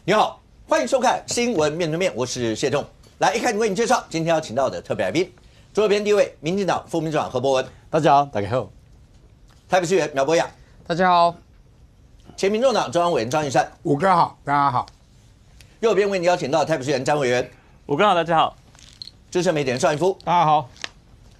你好，欢迎收看《新闻面对面》，我是谢仲。来，一开始为你介绍今天要请到的特别来宾，左边第一位，民进党副秘书长何博文，大家好，大家好。台北市议员苗博雅，大家好。前民众党中央委员张玉善，五哥好，大家好。右边为你邀请到台北市议员詹委员，五哥好，大家好。资深媒体人邵逸夫，大家好。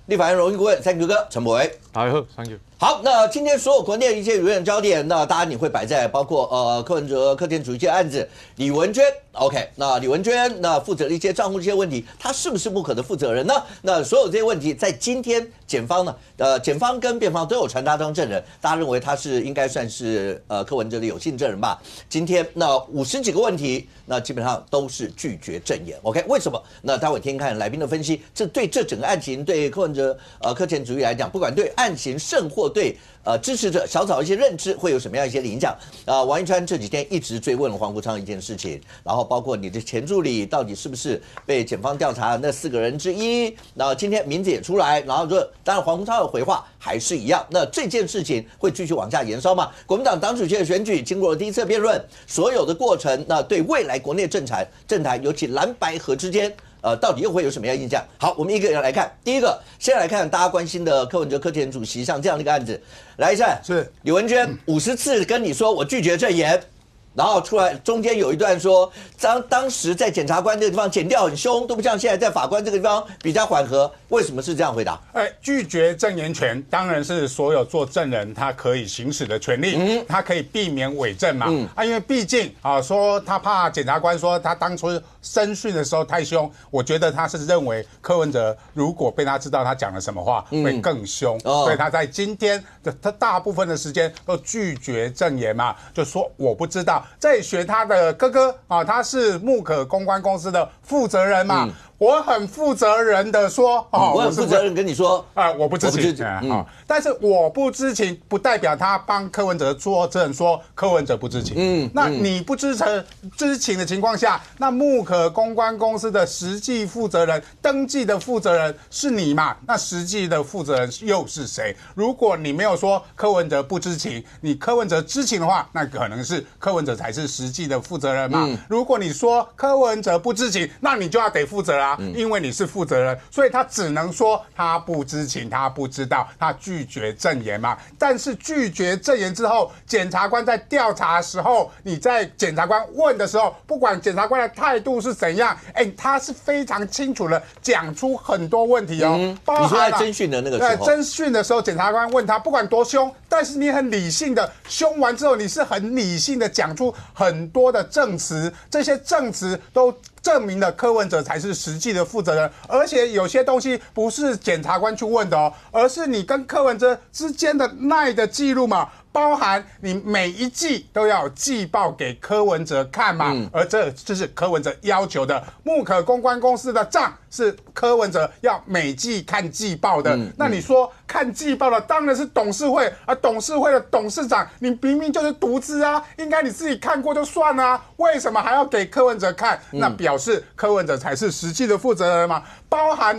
立法院荣誉顾问3Q哥陈柏惟，大家好 ，Thank you。好，那今天所有国内的一些舆论焦点，那当然你会摆在包括柯文哲、柯建筑一些案子，李文娟 ，OK， 那李文娟那负责的一些账户这些问题，她是不是不可的负责人呢？那所有这些问题在今天检方呢，检方跟辩方都有传他当证人，大家认为他是应该算是柯文哲的有信证人吧？今天那50几个问题，那基本上都是拒绝证言 ，OK， 为什么？那待会听看来宾的分析，这对这整个案情，对柯文哲柯建筑来讲，不管对案情胜或对支持者小草一些认知会有什么样一些影响？王一川这几天一直追问了黄国昌一件事情，然后包括你的前助理到底是不是被检方调查的那4个人之一？然后今天名字也出来，然后说当然黄国昌的回话还是一样。那这件事情会继续往下延烧吗？国民党党主席的选举经过了第一次辩论，所有的过程，那对未来国内政坛，尤其蓝白合之间。到底又会有什么样的印象？好，我们一个人来看。第一个，先来看大家关心的柯文哲、柯前主席像这样的一个案子。来一下，是李文娟50次跟你说我拒绝证言，然后出来中间有一段说，当时在检察官这个地方检调很凶，都不像现在在法官这个地方比较缓和。为什么是这样回答？拒绝证言权当然是所有做证人他可以行使的权利，他可以避免伪证嘛。因为毕竟说他怕检察官说他当初审讯的时候太凶，我觉得他是认为柯文哲如果被他知道他讲了什么话，会更凶，所以他在今天他大部分的时间都拒绝证言嘛，就说我不知道。这也学他的哥哥他是木可公关公司的负责人嘛。我很负责任的说，我很负责任跟你说，我不知情，但是我不知情不代表他帮柯文哲作证说柯文哲不知情。那你不知情的情况下，那木可公关公司的实际负责人、登记的负责人是你嘛？那实际的负责人又是谁？如果你没有说柯文哲不知情，你柯文哲知情的话，那可能是柯文哲才是实际的负责人嘛。如果你说柯文哲不知情，那你就要得负责啊。因为你是负责人，所以他只能说他不知情，他不知道，他拒绝证言嘛。但是拒绝证言之后，检察官在调查的时候，你在检察官问的时候，不管检察官的态度是怎样，他是非常清楚的讲出很多问题哦。你说在侦讯的那个时候，侦讯的时候，检察官问他，不管多凶，但是你很理性的凶完之后，你是很理性的讲出很多的证词，这些证词都证明了柯文哲才是实际的负责人，而且有些东西不是检察官去问的哦，而是你跟柯文哲之间的LINE的记录嘛，包含你每一季都要寄报给柯文哲看嘛，而这是柯文哲要求的。木可公关公司的账是柯文哲要每季看季报的，那你说看季报的当然是董事会，而董事会的董事长你明明就是独资啊，应该你自己看过就算了啊，为什么还要给柯文哲看？那表示柯文哲才是实际的负责人嘛，包含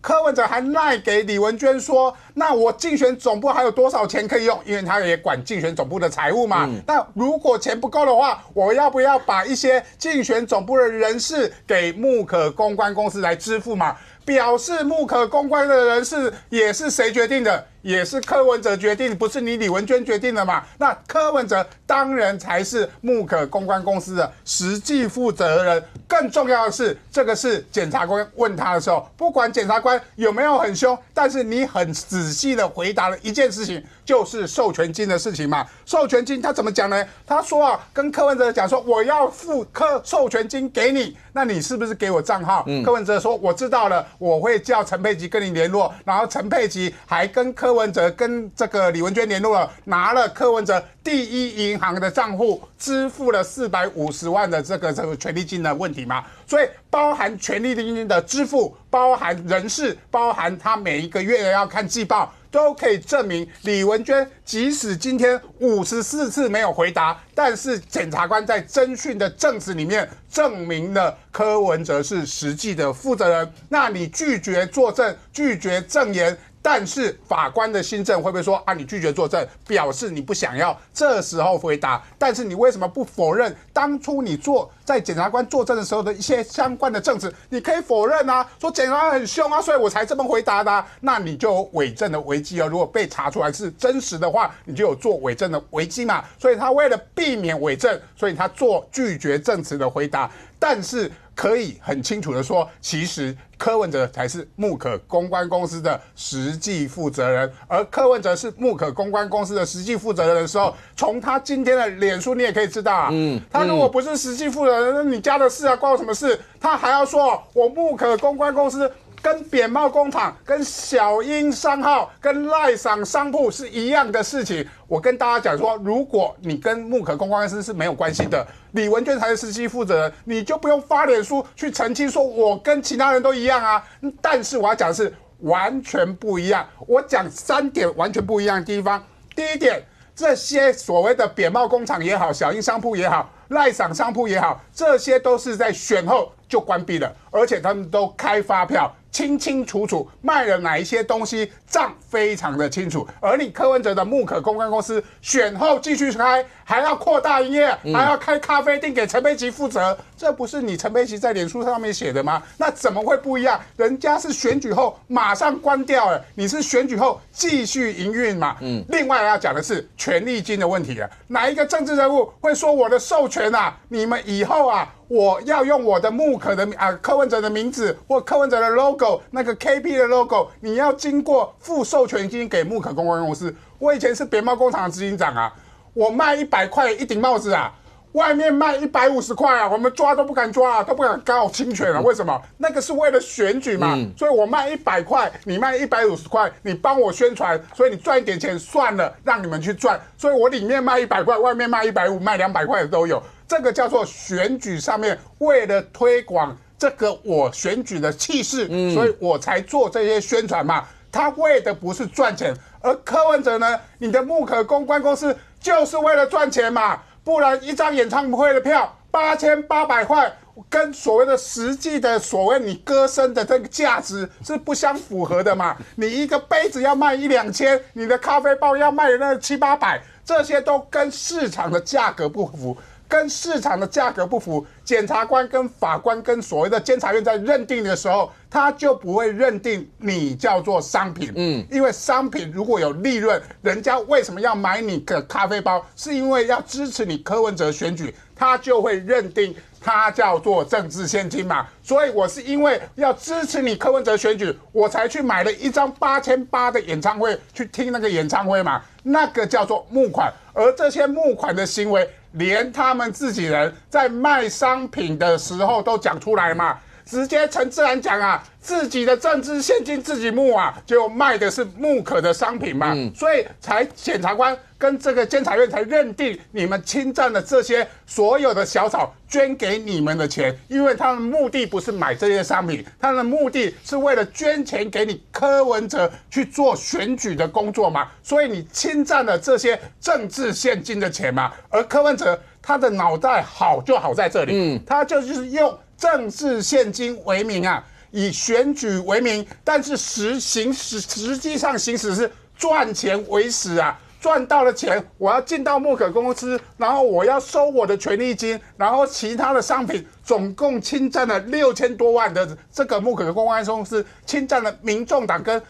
柯文哲还赖给李文娟说，那我竞选总部还有多少钱可以用？因为他也管竞选总部的财务嘛。那如果钱不够的话，我要不要把一些竞选总部的人事给木可公关公司来支付嘛？表示木可公关的人事也是谁决定的？也是柯文哲决定，不是你李文娟决定的嘛？那柯文哲当然才是木可公关公司的实际负责人。更重要的是，这个是检察官问他的时候，不管检察官有没有很凶，但是你很仔细的回答了一件事情，就是授权金的事情嘛。授权金他怎么讲呢？他说跟柯文哲讲说，我要付授权金给你，那你是不是给我账号？柯文哲说我知道了，我会叫陈佩琪跟你联络，然后陈佩琪还跟柯文哲跟这个李文娟联络了，拿了柯文哲第一银行的账户，支付了450万的这个权利金的问题嘛。所以包含权利金的支付，包含人事，包含他每一个月要看季报，都可以证明李文娟即使今天54次没有回答，但是检察官在侦讯的证词里面证明了柯文哲是实际的负责人。那你拒绝作证，拒绝证言，但是法官的心证会不会说啊，你拒绝作证，表示你不想要这时候回答？但是你为什么不否认当初你做在检察官作证的时候的一些相关的证词，你可以否认啊，说检察官很凶啊，所以我才这么回答的啊，那你就有伪证的危机哦。如果被查出来是真实的话，你就有做伪证的危机嘛。所以他为了避免伪证，所以他做拒绝证词的回答，但是可以很清楚的说，其实柯文哲才是木可公关公司的实际负责人，而柯文哲是木可公关公司的实际负责人的时候，从他今天的脸书你也可以知道啊，他如果不是实际负责人，那你家的事啊，关我什么事？他还要说我木可公关公司跟扁茂工厂、跟小英商号、跟赖赏商铺是一样的事情。我跟大家讲说，如果你跟木可公关公司是没有关系的，李文娟才是实际负责人，你就不用发脸书去澄清说我跟其他人都一样啊。但是我要讲的是完全不一样。我讲3点完全不一样的地方。第一点，这些所谓的扁茂工厂也好，小英商铺也好，赖赏商铺也好，这些都是在选后就关闭了，而且他们都开发票，清清楚楚卖了哪一些东西，账非常的清楚。而你柯文哲的木可公关公司选后继续开，还要扩大营业，还要开咖啡店给陈佩琪负责，这不是你陈佩琪在脸书上面写的吗？那怎么会不一样？人家是选举后马上关掉了，你是选举后继续营运嘛？另外要讲的是权利金的问题啊，哪一个政治人物会说我的授权啊？你们以后啊，我要用我的木可的柯文哲的名字或柯文哲的 logo， 那个 KP 的 logo， 你要经过付授权金给木可公关公司。我以前是扁茂工厂的执行长啊，我卖100块一顶帽子啊，外面卖150块啊，我们抓都不敢抓啊，都不敢告侵权啊。为什么？那个是为了选举嘛，所以我卖100块，你卖150块，你帮我宣传，所以你赚一点钱算了，让你们去赚。所以我里面卖100块，外面卖150，卖200块的都有。这个叫做选举上面为了推广这个我选举的气势，所以我才做这些宣传嘛。他为的不是赚钱，而柯文哲呢，你的木可公关公司就是为了赚钱嘛，不然一张演唱会的票8800块，跟所谓的实际的所谓你歌声的这个价值是不相符合的嘛。你一个杯子要卖1-2千，你的咖啡包要卖那700-800，这些都跟市场的价格不符。跟市场的价格不符，检察官跟法官跟所谓的监察院在认定的时候，他就不会认定你叫做商品。因为商品如果有利润，人家为什么要买你的咖啡包？是因为要支持你柯文哲选举，他就会认定它叫做政治现金嘛。所以我是因为要支持你柯文哲选举，我才去买了一张8800的演唱会去听那个演唱会嘛，那个叫做募款。而这些募款的行为，连他们自己人在卖商品的时候都讲出来嘛，直接陈志涵讲啊，自己的政治现金自己募啊，就卖的是木可的商品嘛，所以才检察官跟这个监察院才认定你们侵占了这些所有的小草捐给你们的钱，因为他们目的不是买这些商品，他们的目的是为了捐钱给你柯文哲去做选举的工作嘛，所以你侵占了这些政治现金的钱嘛，而柯文哲他的脑袋好就好在这里，他就是用政治现金为名啊，以选举为名，但是实际上行使是赚钱为实啊。赚到了钱，我要进到木可公司，然后我要收我的权利金，然后其他的商品总共侵占了6000多万的这个木可公关公司，侵占了民众党跟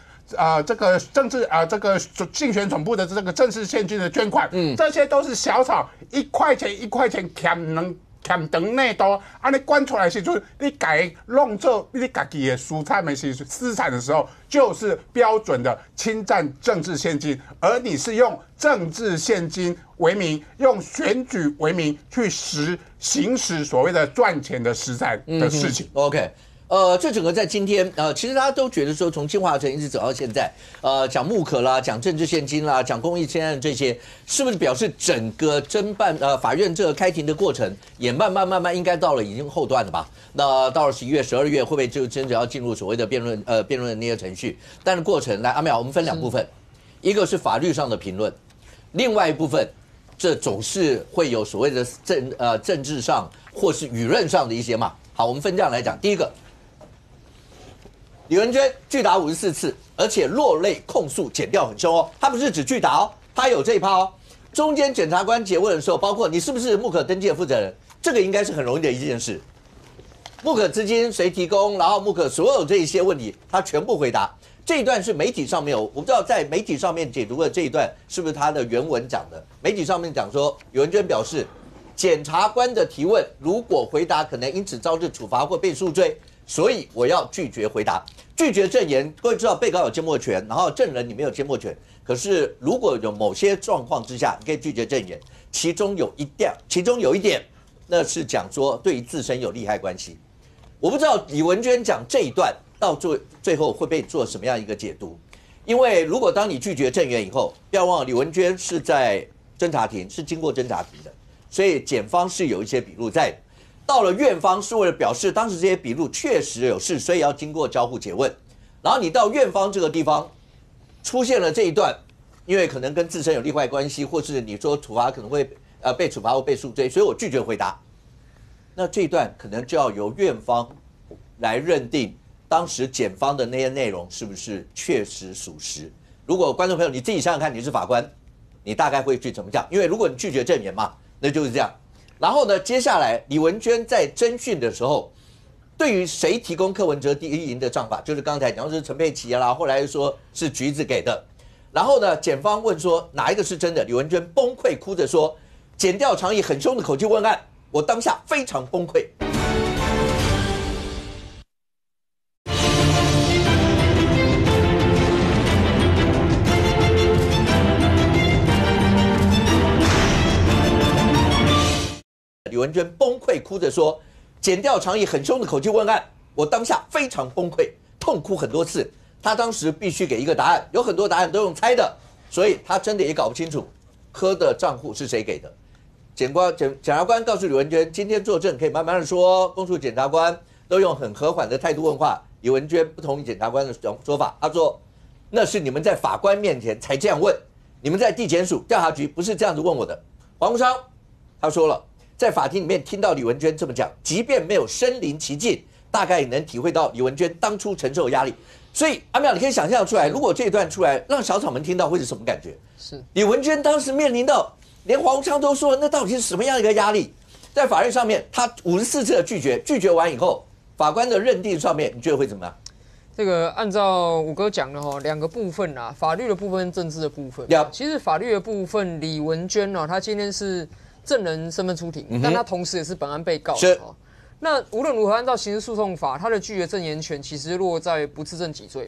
这个政治这个竞选总部的这个政治现金的捐款，这些都是小草1块钱1块钱欠能。欠长内多，你关出来的时候，你改弄做你自己的资产的时候，就是标准的侵占政治现金，而你是用政治现金为名，用选举为名去行使所谓的赚钱的实在的事情。OK。这整个在今天，其实大家都觉得说，从清华城一直走到现在，讲木可啦，讲政治现金啦，讲公益签案这些，是不是表示整个侦办法院这个开庭的过程也慢慢应该到了已经后段了吧？那到了11月、12月，会不会就真的要进入所谓的辩论的那些程序？但是过程来，阿苗，我们分2部分，一个是法律上的评论，另外一部分，这总是会有所谓的政治上或是舆论上的一些嘛。好，我们分这样来讲，第一个。李文娟拒答54次，而且落泪控诉检调很凶哦。他不是只拒答哦，他有这一趴哦。中间检察官诘问的时候，包括你是不是木可登记的负责人，这个应该是很容易的一件事。木可资金谁提供，然后木可所有这一些问题，他全部回答。这一段是媒体上面有，我不知道在媒体上面解读的这一段是不是他的原文讲的。媒体上面讲说，李文娟表示，检察官的提问如果回答可能因此招致处罚或被诉追，所以我要拒绝回答，拒绝证言。各位知道被告有缄默权，然后证人你没有缄默权。可是如果有某些状况之下，你可以拒绝证言，其中有一点，那是讲说对于自身有利害关系。我不知道李文娟讲这一段到最后会被做什么样一个解读，因为如果当你拒绝证言以后，不要忘了李文娟是在侦查庭，是经过侦查庭的，所以检方是有一些笔录在的。到了院方是为了表示当时这些笔录确实有事，所以要经过交互诘问。然后你到院方这个地方出现了这一段，因为可能跟自身有利害关系，或是你说处罚可能会被处罚或被诉追，所以我拒绝回答。那这一段可能就要由院方来认定当时检方的那些内容是不是确实属实。如果观众朋友你自己想想看，你是法官，你大概会去怎么讲？因为如果你拒绝证言嘛，那就是这样。然后呢，接下来李文娟在侦讯的时候，对于谁提供柯文哲第一营的账法，就是刚才讲是陈佩琪啦，后来又说是橘子给的。然后呢，检方问说哪一个是真的，李文娟崩溃哭着说，检调常以很凶的口气问案，我当下非常崩溃。李文娟崩溃哭着说，检调常以很凶的口气问案，我当下非常崩溃，痛哭很多次。他当时必须给一个答案，有很多答案都用猜的，所以他真的也搞不清楚柯的账户是谁给的。检察官告诉李文娟，今天作证可以慢慢的说。公诉检察官都用很和缓的态度问话。李文娟不同意检察官的说法，他说那是你们在法官面前才这样问，你们在地检署调查局不是这样子问我的。黄国昌他说了，在法庭里面听到李文娟这么讲，即便没有身临其境，大概也能体会到李文娟当初承受的压力。所以阿苗，你可以想象出来，如果这一段出来让小草们听到会是什么感觉？是李文娟当时面临到连黄昌都说，那到底是什么样的一个压力？在法律上面，他54次的拒绝完以后，法官的认定上面，你觉得会怎么样？这个按照五哥讲的哈，两个部分啦，法律的部分、政治的部分。其实法律的部分，李文娟哦，她今天是证人身份出庭，但她同时也是本案被告。是。那无论如何，按照刑事诉讼法，他的拒绝证言权其实落在不自证己罪。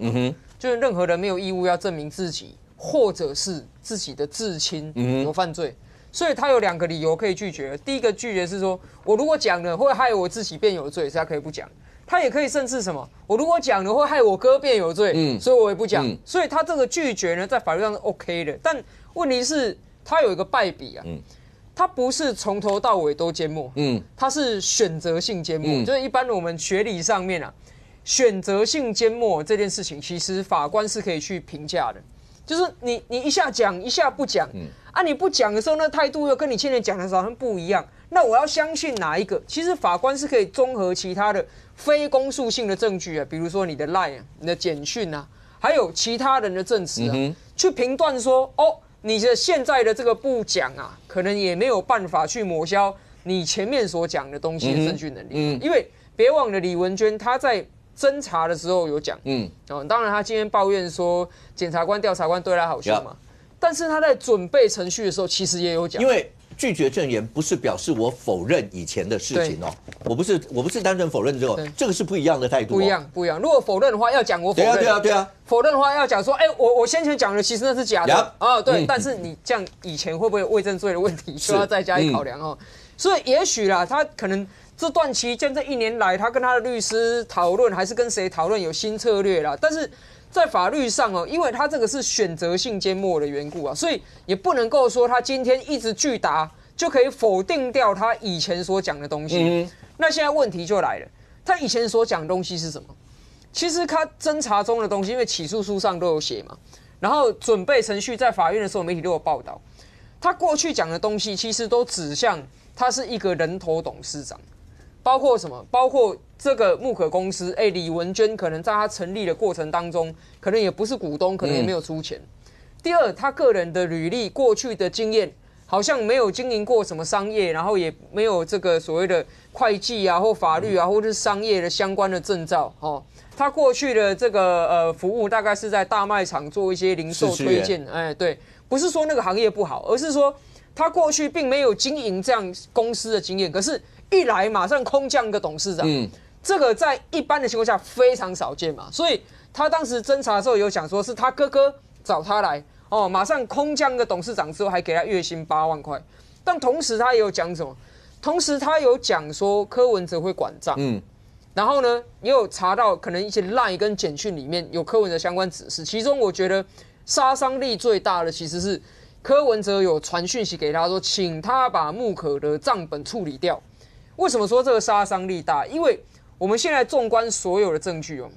就是任何人没有义务要证明自己或者是自己的至亲有犯罪。所以他有两个理由可以拒绝。第一个拒绝是说，我如果讲了会害我自己变有罪，所以他可以不讲。他也可以甚至什么，我如果讲了会害我哥变有罪，所以我也不讲。所以他这个拒绝呢，在法律上是 OK 的。但问题是，他有一个败笔啊。他不是从头到尾都缄默，他是选择性缄默，就是一般我们学理上面啊，选择性缄默这件事情，其实法官是可以去评价的，就是你一下讲一下不讲，你不讲的时候，那态度又跟你前面讲的时候好像不一样，那我要相信哪一个？其实法官是可以综合其他的非公诉性的证据啊，比如说你的 LINE 你的简讯啊，还有其他人的证词啊，去评断说你的现在的这个不讲啊，可能也没有办法去抹消你前面所讲的东西的证据能力。因为别忘了李文娟她在侦查的时候有讲，当然她今天抱怨说检察官、调查官对她好凶嘛，但是她在准备程序的时候其实也有讲，因为拒绝证言不是表示我否认以前的事情哦，我不是单纯否认之后，这个是不一样的态度。不一样。如果否认的话，要讲我否认。对啊。否认的话要讲说，我先前讲的其实那是假的对。但是你这样以前会不会有伪证罪的问题，需要再加以考量所以也许啦，他可能这段期间这1年来，他跟他的律师讨论，还是跟谁讨论有新策略啦，但是。在法律上因为他这个是选择性缄默的缘故所以也不能够说他今天一直拒答就可以否定掉他以前所讲的东西。那现在问题就来了，他以前所讲的东西是什么？其实他侦查中的东西，因为起诉书上都有写嘛，然后准备程序在法院的时候，媒体都有报道。他过去讲的东西，其实都指向他是一个人头董事长，包括什么？包括这个木可公司，李文娟可能在他成立的过程当中，可能也不是股东，可能也没有出钱。第二，他个人的履历、过去的经验，好像没有经营过什么商业，然后也没有这个所谓的会计啊或法律啊或者是商业的相关的证照哦。他过去的这个服务大概是在大卖场做一些零售推荐，哎，对，不是说那个行业不好，而是说他过去并没有经营这样公司的经验，可是一来马上空降个董事长，这个在一般的情况下非常少见嘛，所以他当时侦查的时候有讲说是他哥哥找他来，哦，马上空降个董事长之后还给他月薪8万块，但同时他也有讲什么？同时他有讲说柯文哲会管账，然后呢，也有查到可能一些 LINE 跟简讯里面有柯文哲相关指示，其中我觉得杀伤力最大的其实是柯文哲有传讯息给他说，请他把木可的账本处理掉。为什么说这个杀伤力大？因为我们现在纵观所有的证据哦，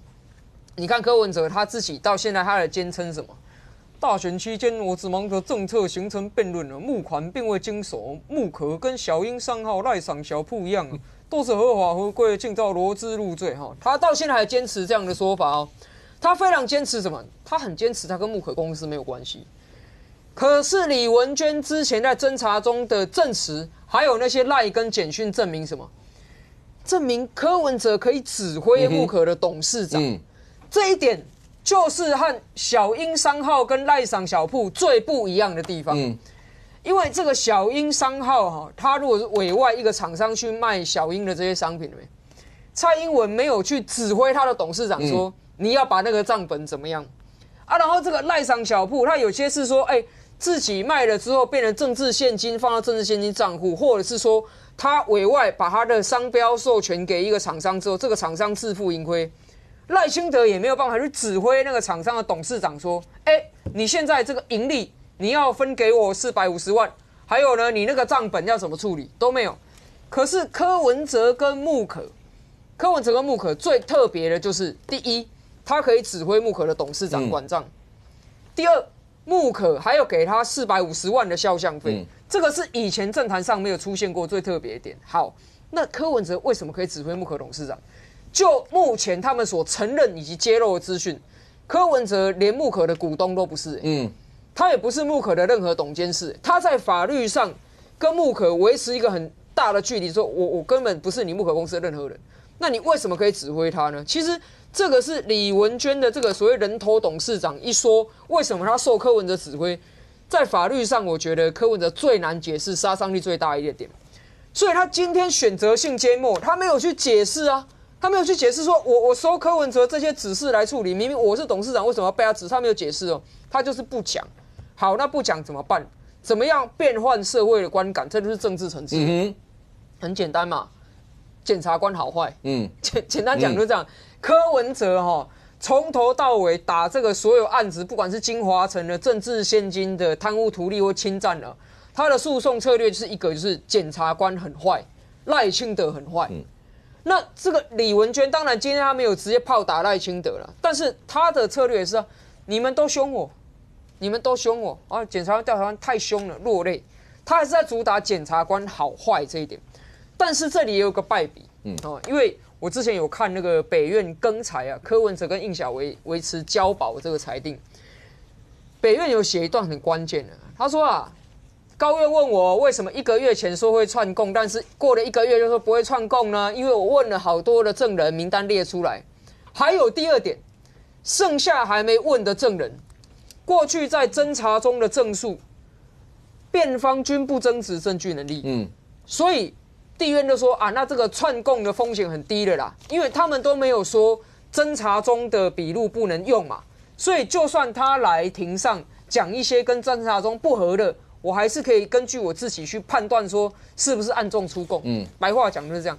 你看柯文哲他自己到现在他的坚称什么？大选期间，我只忙着政策形成辩论了，募款并未经手。木可跟小英商号赖赏小铺一样，都是合法合规，尽照罗织入罪哈。他到现在还坚持这样的说法哦，他非常坚持什么？他很坚持他跟木可公司没有关系。可是李文娟之前在侦查中的证词，还有那些赖跟简讯证明什么？证明柯文哲可以指挥木可的董事长，这一点就是和小英商号跟赖赏小铺最不一样的地方。因为这个小英商号哈，他如果是委外一个厂商去卖小英的这些商品，蔡英文没有去指挥他的董事长说，你要把那个账本怎么样啊？然后这个赖赏小铺，他有些是说，自己卖了之后变成政治现金放到政治现金账户，或者是说他委外把他的商标授权给一个厂商之后，这个厂商自负盈亏。赖清德也没有办法去指挥那个厂商的董事长说，你现在这个盈利你要分给我450万，还有呢，你那个账本要怎么处理都没有。可是柯文哲跟木可最特别的就是，第一，他可以指挥木可的董事长管账；第二，木可还有给他450万的肖像费，这个是以前政坛上没有出现过最特别的点。好，那柯文哲为什么可以指挥木可董事长？就目前他们所承认以及揭露的资讯，柯文哲连木可的股东都不是，他也不是木可的任何董监事，他在法律上跟木可维持一个很大的距离，说我根本不是你木可公司的任何人，那你为什么可以指挥他呢？其实这个是李文娟的这个所谓人头董事长一说，为什么他受柯文哲指挥，在法律上我觉得柯文哲最难解释、杀伤力最大一点，所以他今天选择性缄默，他没有去解释啊。他没有去解释说，我收柯文哲这些指示来处理，明明我是董事长，为什么要被他指示？他没有解释哦，他就是不讲。好，那不讲怎么办？怎么样变换社会的观感？这就是政治层次。很简单嘛，检察官好坏。简单讲就这样。柯文哲从头到尾打这个所有案子，不管是金华城的政治现金的贪污图利或侵占了，他的诉讼策略就是一个，就是检察官很坏，赖清德很坏。那这个李文娟，当然今天他没有直接炮打赖清德了，但是他的策略也是你们都凶我，啊，检察官调查官太凶了，落泪。他还是在主打检察官好坏这一点，但是这里也有个败笔，因为我之前有看那个北院更裁啊，柯文哲跟应小维持交保这个裁定，北院有写一段很关键的，他说高院问我为什么1个月前说会串供，但是过了1个月就说不会串供呢？因为我问了好多的证人，名单列出来。还有第二点，剩下还没问的证人，过去在侦查中的证述，辩方均不争执证据能力。所以地院就说那这个串供的风险很低了啦，因为他们都没有说侦查中的笔录不能用嘛，所以就算他来庭上讲一些跟侦查中不合的，我还是可以根据我自己去判断说是不是暗中出供。白话讲就是这样。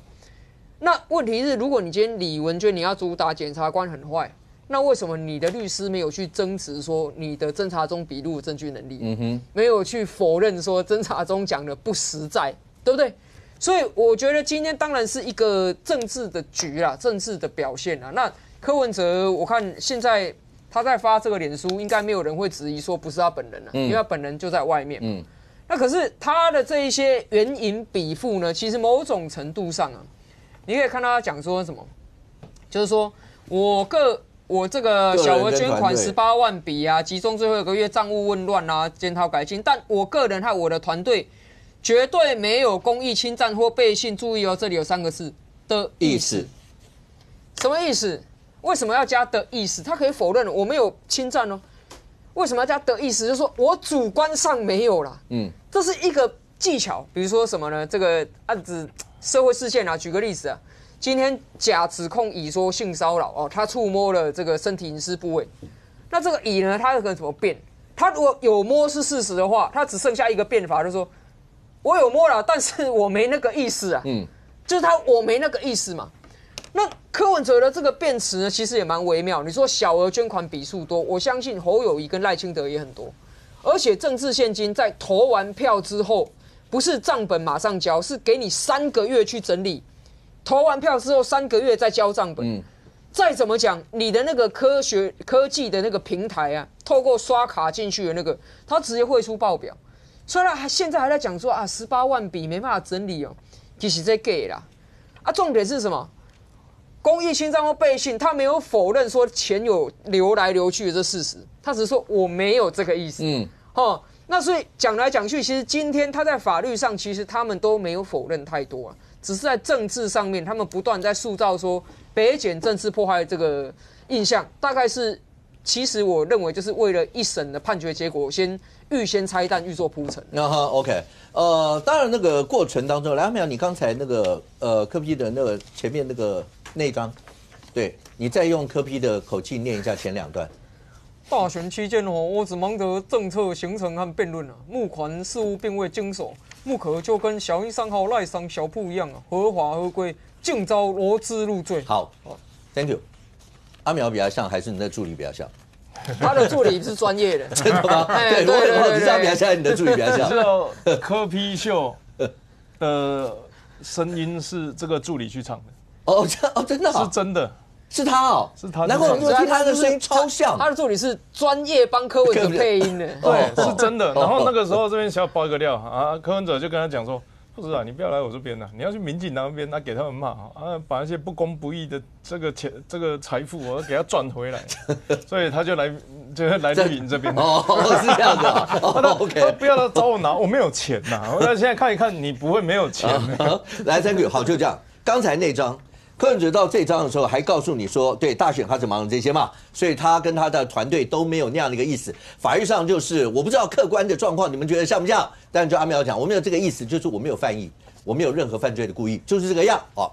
那问题是，如果你今天李文娟你要主打检察官很坏，那为什么你的律师没有去争执说你的侦查中笔录的证据能力？没有去否认说侦查中讲的不实在，对不对？所以我觉得今天当然是一个政治的局啦，政治的表现啦。那柯文哲，我看现在他在发这个脸书，应该没有人会质疑说不是他本人了，因为他本人就在外面。那可是他的这一些原因比附呢，其实某种程度上你可以看到他讲说什么，就是说我我这个小额捐款个人跟团队18万笔啊，集中最后一个月账务混乱啊，检讨改进。但我个人和我的团队绝对没有公益侵占或背信。注意哦，这里有3个字的意思。什么意思？为什么要加的意思？他可以否认我没有侵占哦。为什么要加的意思？就是说我主观上没有啦。这是一个技巧。比如说什么呢？这个案子社会事件啊，举个例子啊。今天甲指控乙说性骚扰哦，他触摸了这个身体隐私部位，那这个乙呢，他可能怎么辩？他如果有摸是事实的话，他只剩下一个辩法，就是说我有摸了，但是我没那个意思啊，就是我没那个意思嘛。那柯文哲的这个辩词呢，其实也蛮微妙。你说小额捐款笔数多，我相信侯友宜跟赖清德也很多，而且政治现金在投完票之后，不是账本马上交，是给你3个月去整理。投完票之后3个月再交账本，再怎么讲，你的那个科技的那个平台啊，透过刷卡进去的那个，它直接汇出报表。虽然现在还在讲说啊，18万笔没办法整理哦，其实在给啦。啊，重点是什么？公益侵占或背信，他没有否认说钱有流来流去的这事实，他只是说我没有这个意思。那所以讲来讲去，其实今天他在法律上，其实他们都没有否认太多啊。只是在政治上面，他们不断在塑造说北检政治迫害这个印象，大概是其实我认为就是为了一审的判决结果预先拆弹，预做铺陈。OK， 当然那个过程当中，来淼，你刚才那个柯 P 的那个前面那一章，对你再用柯 P 的口气念一下前2段。大选期间我只忙着政策形成和辩论募款事务并未经手，木可就跟小1、3号赖商小铺一样合法合规，竟遭罗织入罪。好 ，Thank you。阿苗比较像，还是你的助理比较像？他的助理是专业的，真的吗？对，我知道比较像，你的助理比较像。知道柯 P 秀的声音是这个助理去唱的。真的是真的。是他哦，是他。难怪我听他的声音超像。他的助理是专业帮柯文哲配音的，对，是真的。然后那个时候这边想要爆一个料啊，柯文哲就跟他讲说，不是啊，你不要来我这边了，你要去民进党那边，给他们骂啊，把那些不公不义的这个财富我给他赚回来。所以他就来绿营这边。是这样的。OK， 不要找我拿，我没有钱呐。我现在看一看，你不会没有钱。来 ，Thank you， 好，就这样。刚才那张。柯文哲到这章的时候还告诉你说，对大选他只忙这些嘛，所以他跟他的团队都没有那样的一个意思。法律上就是我不知道客观的状况，你们觉得像不像？但就阿苗讲，我没有这个意思，就是我没有犯意，我没有任何犯罪的故意，就是这个样哦。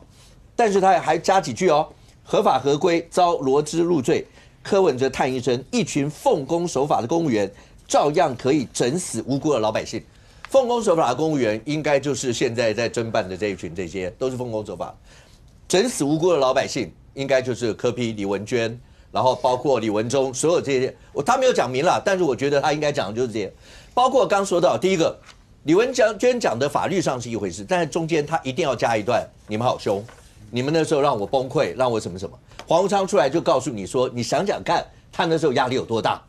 但是他还加几句哦，合法合规遭罗织入罪。柯文哲叹一声，一群奉公守法的公务员照样可以整死无辜的老百姓。奉公守法的公务员应该就是现在在侦办的这一群，这些都是奉公守法。整死无辜的老百姓，应该就是柯 P、李文娟，然后包括李文忠，所有这些，他没有讲明了，但是我觉得他应该讲的就是这些，包括刚说到第一个，李文娟讲的法律上是一回事，但是中间他一定要加一段，你们好凶，你们那时候让我崩溃，让我什么什么，黄国昌出来就告诉你说，你想想看，他那时候压力有多大。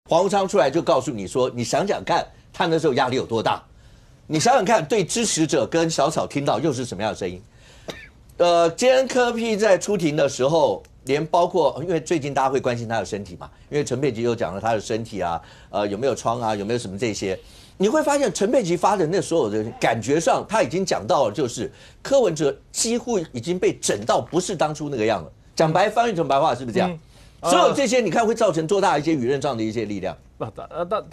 黄国昌出来就告诉你说，你想想看，他那时候压力有多大？你想想看，对支持者跟小草听到又是什么样的声音？今天柯 P 在出庭的时候，连包括因为最近大家会关心他的身体嘛，因为陈佩琪又讲了他的身体啊，有没有疮啊，有没有什么这些，你会发现陈佩琪发的那所有的感觉上，他已经讲到了，就是柯文哲几乎已经被整到不是当初那个样了。讲白翻译成白话是不是这样？所有这些你看会造成多大一些舆论上的一些力量？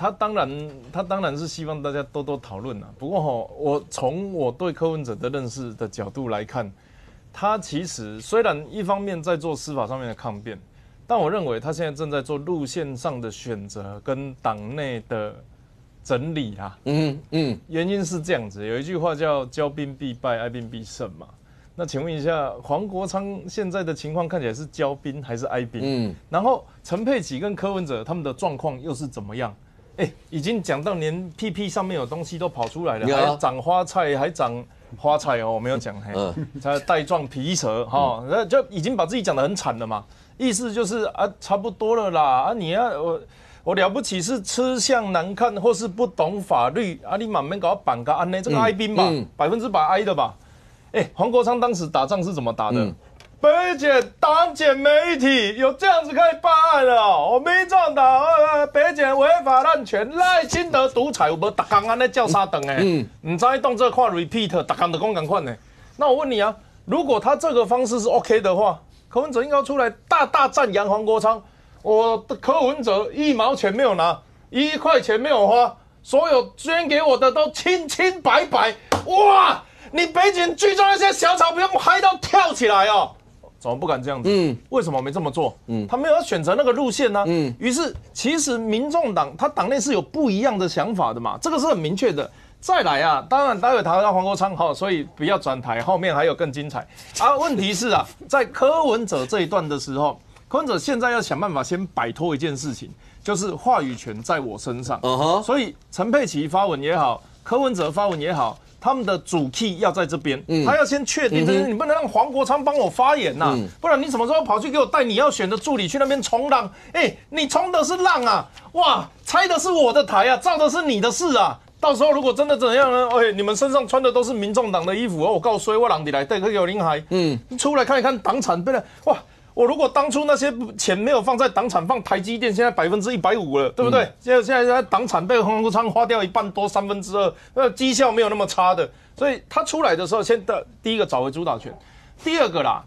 他当然是希望大家多多讨论啊。不过我从我对柯文哲的认识的角度来看，他其实虽然一方面在做司法上面的抗辩，但我认为他现在正在做路线上的选择跟党内的整理啊。原因是这样子，有一句话叫骄兵必败，哀兵必胜嘛。那请问一下，黄国昌现在的情况看起来是骄兵还是哀兵？然后陈佩琪跟柯文哲他们的状况又是怎么样？已经讲到连屁屁上面有东西都跑出来了，还长花菜，还长花菜哦，我没有讲，才带状皮蛇哈，就已经把自己讲得很惨了嘛。意思就是啊，差不多了啦啊，你要我了不起是吃相难看，或是不懂法律啊，你满面搞绑个安内，这个哀兵吧，100%哀的吧？黄国昌当时打仗是怎么打的？北检党检媒体有这样子可以办案了哦，民众党北检违法滥权，赖清德独裁，有无逐工安尼叫啥等唔知动这看 repeat， 逐工就讲同款呢。那我问你啊，如果他这个方式是 OK 的话，柯文哲应该出来大大赞扬黄国昌。我的柯文哲1毛钱没有拿，1块钱没有花，所有捐给我的都清清白白。哇！你北检聚众那些小草，不用嗨到跳起来哦。怎么不敢这样子？为什么没这么做？他没有要选择那个路线呢、于是，其实民众党他党内是有不一样的想法的嘛，这个是很明确的。再来啊，当然待会谈到黄国昌好，所以不要转台，后面还有更精彩啊。问题是啊，在柯文哲这一段的时候，柯文哲现在要想办法先摆脱一件事情，就是话语权在我身上。所以陈佩琪发文也好，柯文哲发文也好。他们的主 key 要在这边，他要先确定这些，你不能让黄国昌帮我发言呐、不然你什么时候跑去给我带你要选的助理去那边冲浪？你冲的是浪啊，哇，拆的是我的台啊，造的是你的事啊。到时候如果真的怎样呢？你们身上穿的都是民众党的衣服哦，我告诉你，我让你来带个有林海，出来看一看党产，被哇。我如果当初那些钱没有放在党产，放台积电，现在150%了，对不对？现在党产被黄国昌花掉1半多2/3，绩效没有那么差的，所以他出来的时候，第一个找回主导权，第二个啦，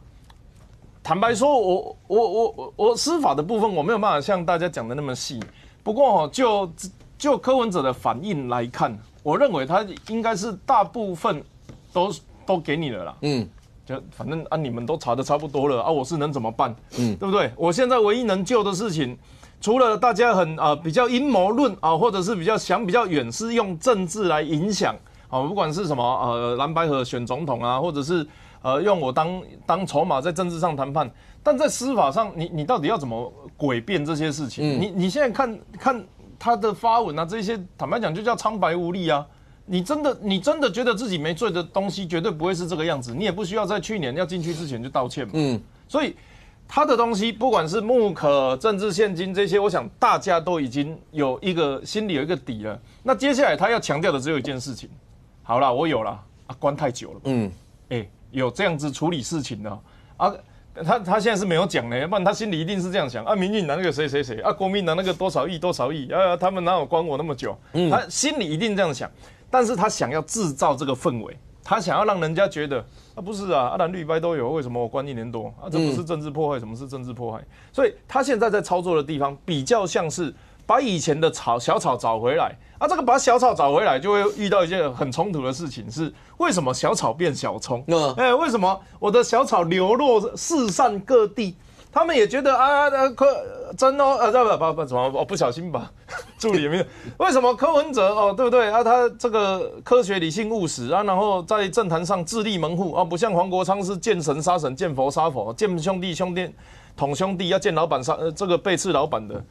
坦白说，我司法的部分我没有办法像大家讲的那么细，不过就柯文哲的反应来看，我认为他应该是大部分都给你了啦，就反正啊，你们都查的差不多了啊，我是能怎么办？对不对？我现在唯一能救的事情，除了大家很比较阴谋论啊，或者是比较远，是用政治来影响啊，不管是什么蓝白合选总统啊，或者是用我当筹码在政治上谈判，但在司法上，你到底要怎么诡辩这些事情？你现在看他的发文啊，这些坦白讲就叫苍白无力啊。你真的觉得自己没罪的东西，绝对不会是这个样子。你也不需要在去年要进去之前就道歉嘛。所以他的东西，不管是穆可、政治现金这些，我想大家都已经有一个心里有一个底了。那接下来他要强调的只有一件事情。好啦，我有啦，关太久了。有这样子处理事情的啊。他现在是没有讲呢，要不然他心里一定是这样想啊。民进党那个谁啊，国民党那个多少亿啊，他们哪有关我那么久？他心里一定这样想。但是他想要制造这个氛围，他想要让人家觉得不是啊，蓝绿白都有，为什么我关1年多啊？这不是政治迫害，什么是政治迫害？所以他现在在操作的地方比较像是把以前的小草找回来啊。这个把小草找回来，就会遇到一件很冲突的事情，是为什么小草变小葱？为什么我的小草流落四散各地？他们也觉得真不小心把助理名字，为什么柯文哲对不对啊？他这个科学理性务实啊，然后在政坛上自立门户啊，不像黄国昌是见神杀神，见佛杀佛，见兄弟捅兄弟，要见老板杀这个背刺老板的。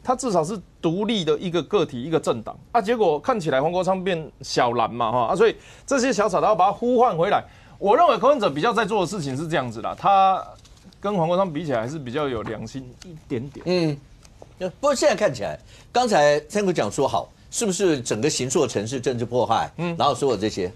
他至少是独立的一个个体，一个政党啊。结果看起来黄国昌变小蓝嘛所以这些小草他要把它呼唤回来。我认为柯文哲比较在做的事情是这样子啦，他跟黄国昌比起来还是比较有良心一点点。不过现在看起来，刚才三哥讲说好，是不是整个形塑城市政治迫害？然后所有这些，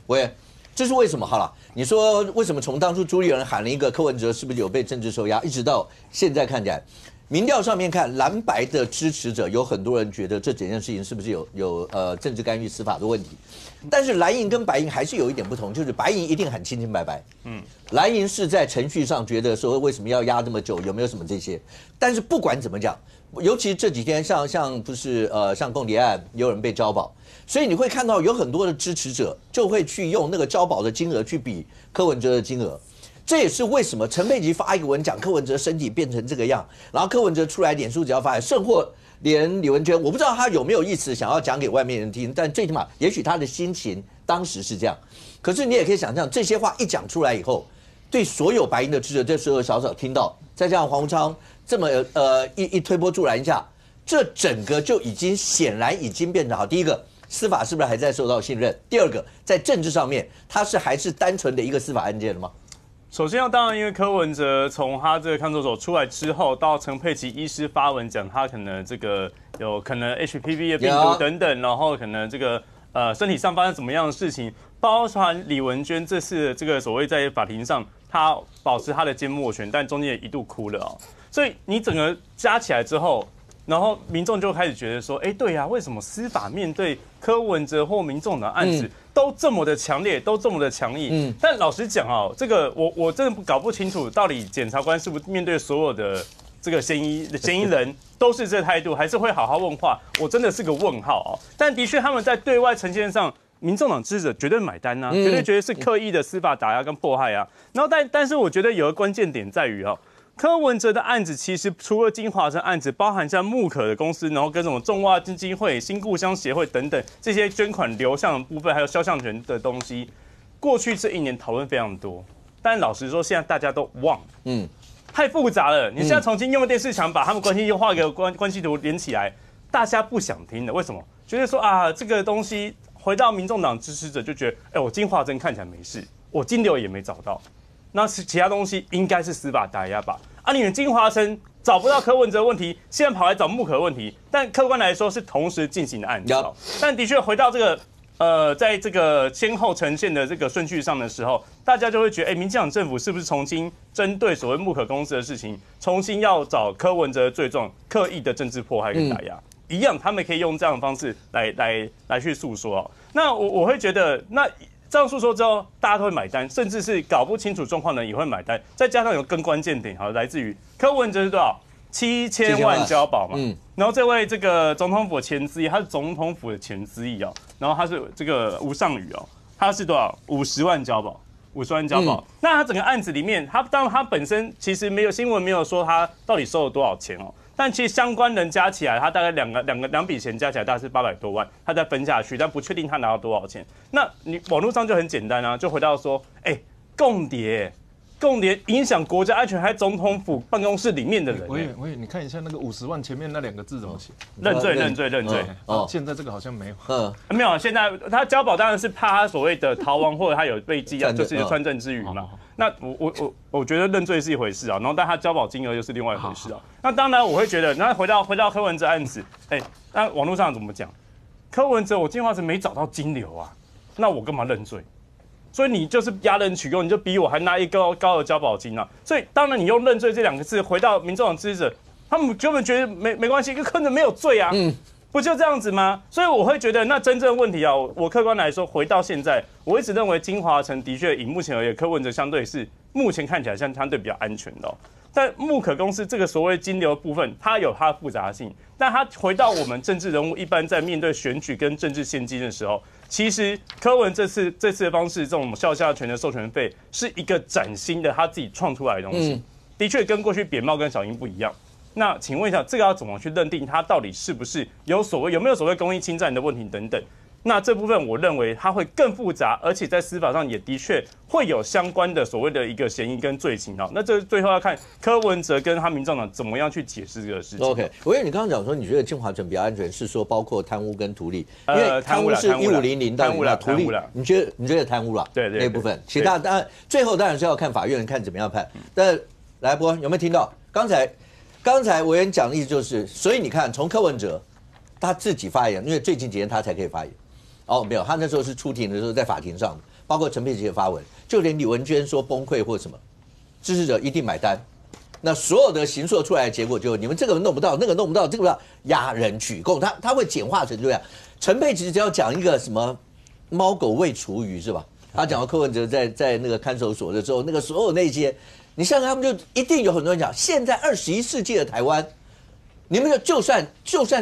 这是为什么？好了，你说为什么从当初朱立伦喊了一个柯文哲是不是有被政治受压，一直到现在看起来，民调上面看蓝白的支持者有很多人觉得这整件事情是不是有政治干预司法的问题？但是蓝营跟白营还是有一点不同，就是白营一定很清清白白，蓝营是在程序上觉得说为什么要压这么久，有没有什么这些？但是不管怎么讲，尤其这几天像不是像共谍案也有人被交保，所以你会看到有很多的支持者就会去用那个交保的金额去比柯文哲的金额。这也是为什么陈佩琪发一个文讲柯文哲身体变成这个样，然后柯文哲出来脸书只要发，甚或连李文娟，我不知道他有没有意思想要讲给外面人听，但最起码也许他的心情当时是这样。可是你也可以想象，这些话一讲出来以后，对所有白营的支持者，对所有小草听到，再加上黄国昌这么一推波助澜一下，这整个就显然已经变成好。第一个，司法是不是还在受到信任？第二个，在政治上面，它还是单纯的一个司法案件了吗？首先当然，因为柯文哲从他这个看守所出来之后，到陈佩琪医师发文讲他可能这个有可能 HPV 的病毒等等，然后可能这个身体上发生怎么样的事情，包含李文娟这次这个所谓在法庭上他保持他的缄默权，但中间也一度哭了哦。所以你整个加起来之后，然后民众就开始觉得说，哎，对啊，为什么司法面对柯文哲或民众的案子都这么的强烈，都这么的强硬？但老实讲哦，这个我真的搞不清楚，到底检察官是不是面对所有的这个嫌疑人都是这态度，还是会好好问话？我真的是个问号哦。但的确他们在对外呈现上，民众党支持者绝对买单啊，绝对觉得是刻意的司法打压跟迫害啊。然后但是我觉得有个关键点在于哦。柯文哲的案子其实除了金华城案子，包含像木可的公司，然后跟什么种蛙基金会、新故乡协会等等这些捐款流向的部分，还有肖像权的东西，过去这1年讨论非常多。但老实说，现在大家都忘了，太复杂了。你现在重新用电视墙把他们关系又画个关系图连起来，大家不想听了。为什么？觉得说啊，这个东西回到民众党支持者就觉得，哎，我金华城看起来没事，我金流也没找到。那其他东西应该是司法打压吧？啊，你们金华城找不到柯文哲问题，现在跑来找木可问题，但客观来说是同时进行的案子。但的确回到这个在这个先后呈现的这个顺序上的时候，大家就会觉得，民进党政府是不是重新针对所谓木可公司的事情，重新要找柯文哲的罪状，刻意的政治迫害跟打压？一样，他们可以用这样的方式来去诉说哦。那我会觉得那。这样诉说之后，大家都会买单，甚至是搞不清楚状况的人也会买单。再加上有更关键点，好，来自于柯文哲是多少？7000万交保嘛。然后这位这个总统府前司仪，他是总统府的前司仪哦。然后他是这个吴尚宇哦，他是多少？50万交保，50万交保。那他整个案子里面，当然他本身其实没有新闻没有说他到底收了多少钱哦。但其实相关人加起来，他大概两笔钱加起来大概是800多万，他再分下去，但不确定他拿到多少钱。那你网络上就很简单啊，就回到说，共谍影响国家安全，还总统府办公室里面的人。我也，你看一下那个50万前面那2个字怎么写？认罪。现在这个好像没有。没有。现在他交保当然是怕他所谓的逃亡，或者他有被羁押，就是穿证之余嘛。那我觉得认罪是一回事啊，然后但他交保金额又是另外一回事啊。那当然我会觉得，那回到柯文哲案子，那网络上怎么讲？柯文哲我金华城没找到金流啊，那我干嘛认罪？所以你就是压人取用，你就逼我还拿一个高额交保金啊！所以当然你用认罪这2个字回到民众党支持者，他们根本觉得没关系，柯文哲没有罪啊，不就这样子吗？所以我会觉得那真正问题啊，我客观来说，回到现在，我一直认为金华城的确以目前而言，柯文哲相对是目前看起来相对比较安全的。但木可公司这个所谓金流部分，它有它的复杂性，但它回到我们政治人物一般在面对选举跟政治现金的时候，其实柯文这次的方式，这种肖像权的授权费是一个崭新的他自己创出来的东西，的确跟过去扁帽跟小英不一样。那请问一下，这个要怎么去认定它到底是不是有没有所谓公益侵占的问题等等？那这部分我认为它会更复杂，而且在司法上也的确会有相关的所谓的一个嫌疑跟罪行啊。那这最后要看柯文哲跟他民众党怎么样去解释这个事情。OK， 我以为你刚刚讲说你觉得金华城比较安全，是说包括贪污跟图利，因为贪污是1500到图利，你觉得贪污了？对那部分，其他当然最后当然是要看法院看怎么样判。但来波有没有听到？刚才委员讲的意思就是，所以你看从柯文哲他自己发言，因为最近几天他才可以发言。没有，他那时候是出庭的时候在法庭上，包括陈佩琪也发文，就连李文娟说崩溃或什么，支持者一定买单。那所有的刑诉出来的结果就你们这个弄不到，那个弄不到，这个要压人取供，他会简化成这样。陈佩琪只要讲一个什么猫狗喂厨余是吧？他讲到柯文哲在那个看守所的时候，那个所有那些，你想想他们就一定有很多人讲，现在21世纪的台湾，你们就算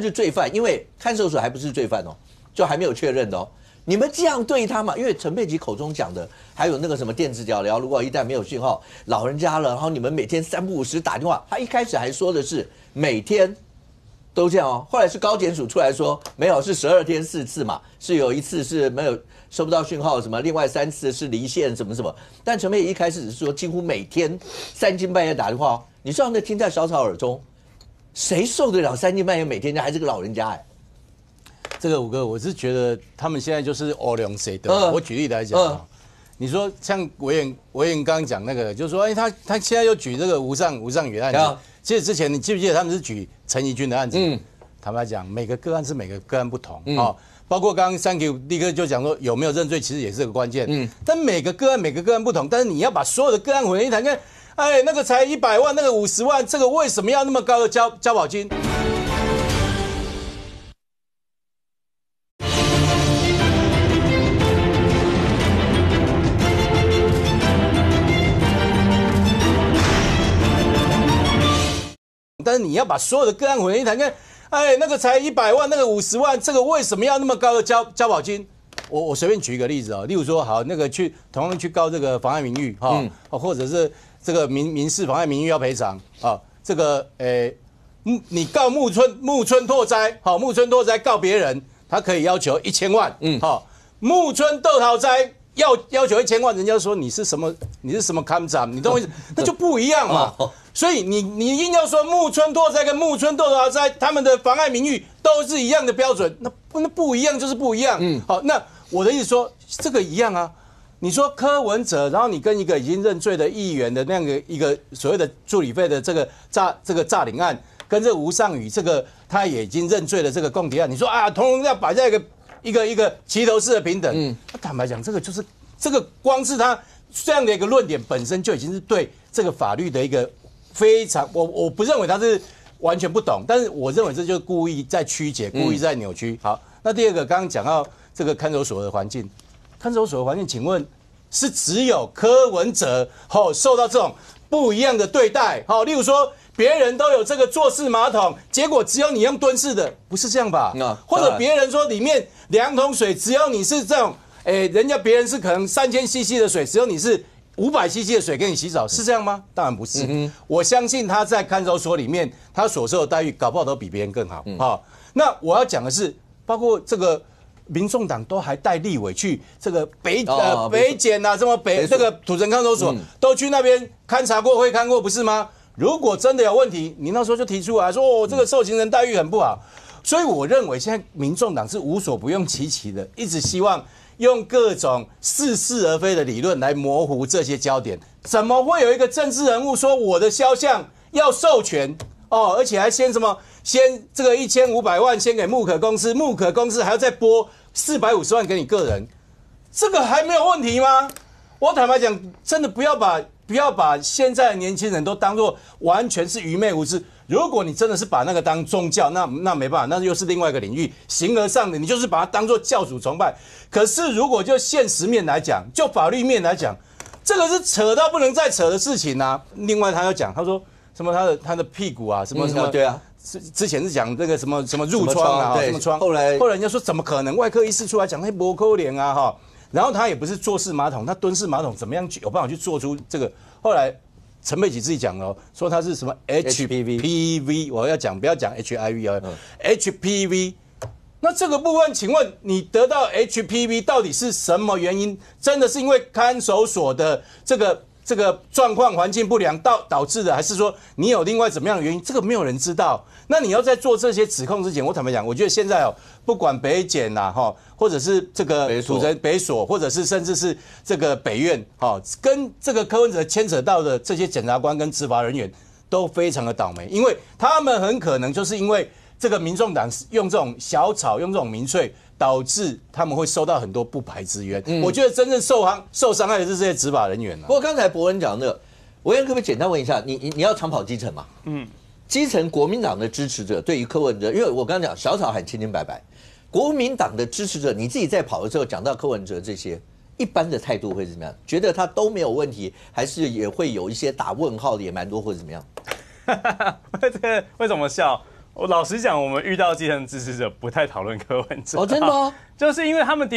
是罪犯，因为看守所还不是罪犯哦。就还没有确认的哦，你们这样对他嘛？因为陈佩琪口中讲的，还有那个什么电子脚镣，如果一旦没有讯号，老人家了，然后你们每天3不5时打电话，他一开始还说的是每天都这样哦，后来是高检署出来说没有，是12天4次嘛，是有1次是没有收不到讯号什么，另外3次是离线什么什么。但陈佩琪一开始只是说几乎每天3更半夜打电话哦，你知道那听在小草耳中，谁受得了3更半夜每天还是个老人家这个5哥，我是觉得他们现在就是欧良谁的。我举例来讲你说像委员刚刚讲那个，就是说，哎，他现在又举这个吴尚宇案子，其实之前你记不记得他们是举陈怡君的案子？坦白讲，每个个案是每个个案不同，包括刚刚3Q 立刻就讲说有没有认罪，其实也是个关键。但每个个案不同，但是你要把所有的个案混为一谈，看，哎，那个才100万，那个50万，这个为什么要那么高的交保金？但是你要把所有的个案混为一谈，看，哎，那个才100万，那个50万，这个为什么要那么高的交保金？我随便举一个例子哦，例如说，好，那个同样去告这个妨碍名誉或者是这个民事妨碍名誉要赔偿啊，这个你告木村拓哉，好，木村拓哉告别人，他可以要求1000万，木村豆桃哉要求1000万，人家说你是什么看长，你懂我意思？那就不一样嘛。所以你硬要说木村拓哉跟木村豆桃哉他们的妨碍名誉都是一样的标准，那不一样就是不一样。好，那我的意思说这个一样啊。你说柯文哲，然后你跟一个已经认罪的议员的那样的一个所谓的助理费的这个诈领案，跟这个吴尚宇这个他也已经认罪的这个共谍案，你说啊，通通要摆在一个齐头式的平等。坦白讲，这个就是这个光是他这样的一个论点本身就已经是对这个法律的一个非常，我不认为他是完全不懂，但是我认为这就是故意在曲解，故意在扭曲。好，那第二个刚刚讲到这个看守所的环境，请问是只有柯文哲受到这种不一样的对待？例如说别人都有这个坐式马桶，结果只有你用蹲式的，不是这样吧？或者别人说里面2桶水，只要你是这种，人家别人是可能3000cc 的水，只有你是500cc 的水给你洗澡，是这样吗？当然不是。我相信他在看守所里面，他所受的待遇搞不好都比别人更好。那我要讲的是，包括这个民众党都还带立委去这个北检啊，什么这个土城看守所，都去那边勘察过、会看过，不是吗？如果真的有问题，你那时候就提出来说，这个受刑人待遇很不好。所以我认为现在民众党是无所不用其极的，一直希望用各种似是而非的理论来模糊这些焦点。怎么会有一个政治人物说我的肖像要授权而且还先这个1500万先给木可公司，木可公司还要再拨450万给你个人，这个还没有问题吗？我坦白讲，真的不要把现在的年轻人都当作完全是愚昧无知。如果你真的是把那个当宗教，那没办法，那又是另外一个领域。形而上的，你就是把它当作教主崇拜。可是如果就现实面来讲，就法律面来讲，这个是扯到不能再扯的事情啊。另外他要讲，他说什么他的屁股啊，什么对啊，之前是讲这个什么褥疮啊，什么疮，后来人家说怎么可能？外科医师出来讲，那不可能啊哈。然后他也不是坐式马桶，他蹲式马桶怎么样有办法去做出这个？后来陈佩琪自己讲了，说他是什么 HPV， 我要讲不要讲 HIV 啊，HPV。那这个部分，请问你得到 HPV 到底是什么原因？真的是因为看守所的这个状况环境不良导致的，还是说你有另外怎么样的原因？这个没有人知道。那你要在做这些指控之前，我坦白讲，我觉得现在不管北检呐或者是这个土城北所，或者是甚至是这个北院跟这个柯文哲牵扯到的这些检察官跟执法人员都非常的倒霉，因为他们很可能就是因为这个民众党用这种小草，用这种民粹，导致他们会收到很多不白之冤。我觉得真正受伤害的是这些执法人员。不过刚才博文讲的，我可不可以简单问一下，你要长跑基层嘛？基层国民党的支持者对于柯文哲，因为我刚刚讲小草喊清清白白，国民党的支持者，你自己在跑的时候讲到柯文哲这些，一般的态度会是怎么样？觉得他都没有问题，还是也会有一些打问号的也蛮多，或者怎么样？这个为什么笑？我老实讲，我们遇到基层支持者不太讨论柯文哲。真的吗？就是因为他们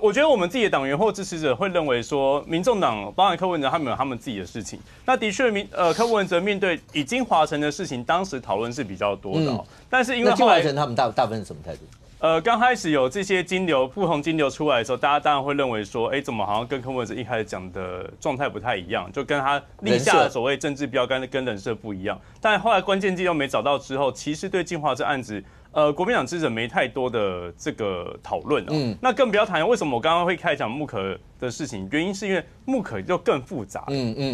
我觉得我们自己的党员或支持者会认为说，民众党包含柯文哲，他们有他们自己的事情。那的确，柯文哲面对已经华城的事情，当时讨论是比较多的。但是因为后来华城他们大部分是什么态度？刚开始有这些不同金流出来的时候，大家当然会认为说，怎么好像跟柯文哲一开始讲的状态不太一样，就跟他立下的所谓政治标杆跟人设不一样。但后来关键金流没找到之后，其实对金华这案子，国民党支持者没太多的这个讨论那更不要谈为什么我刚刚会开始讲穆可的事情，原因是因为穆可就更复杂。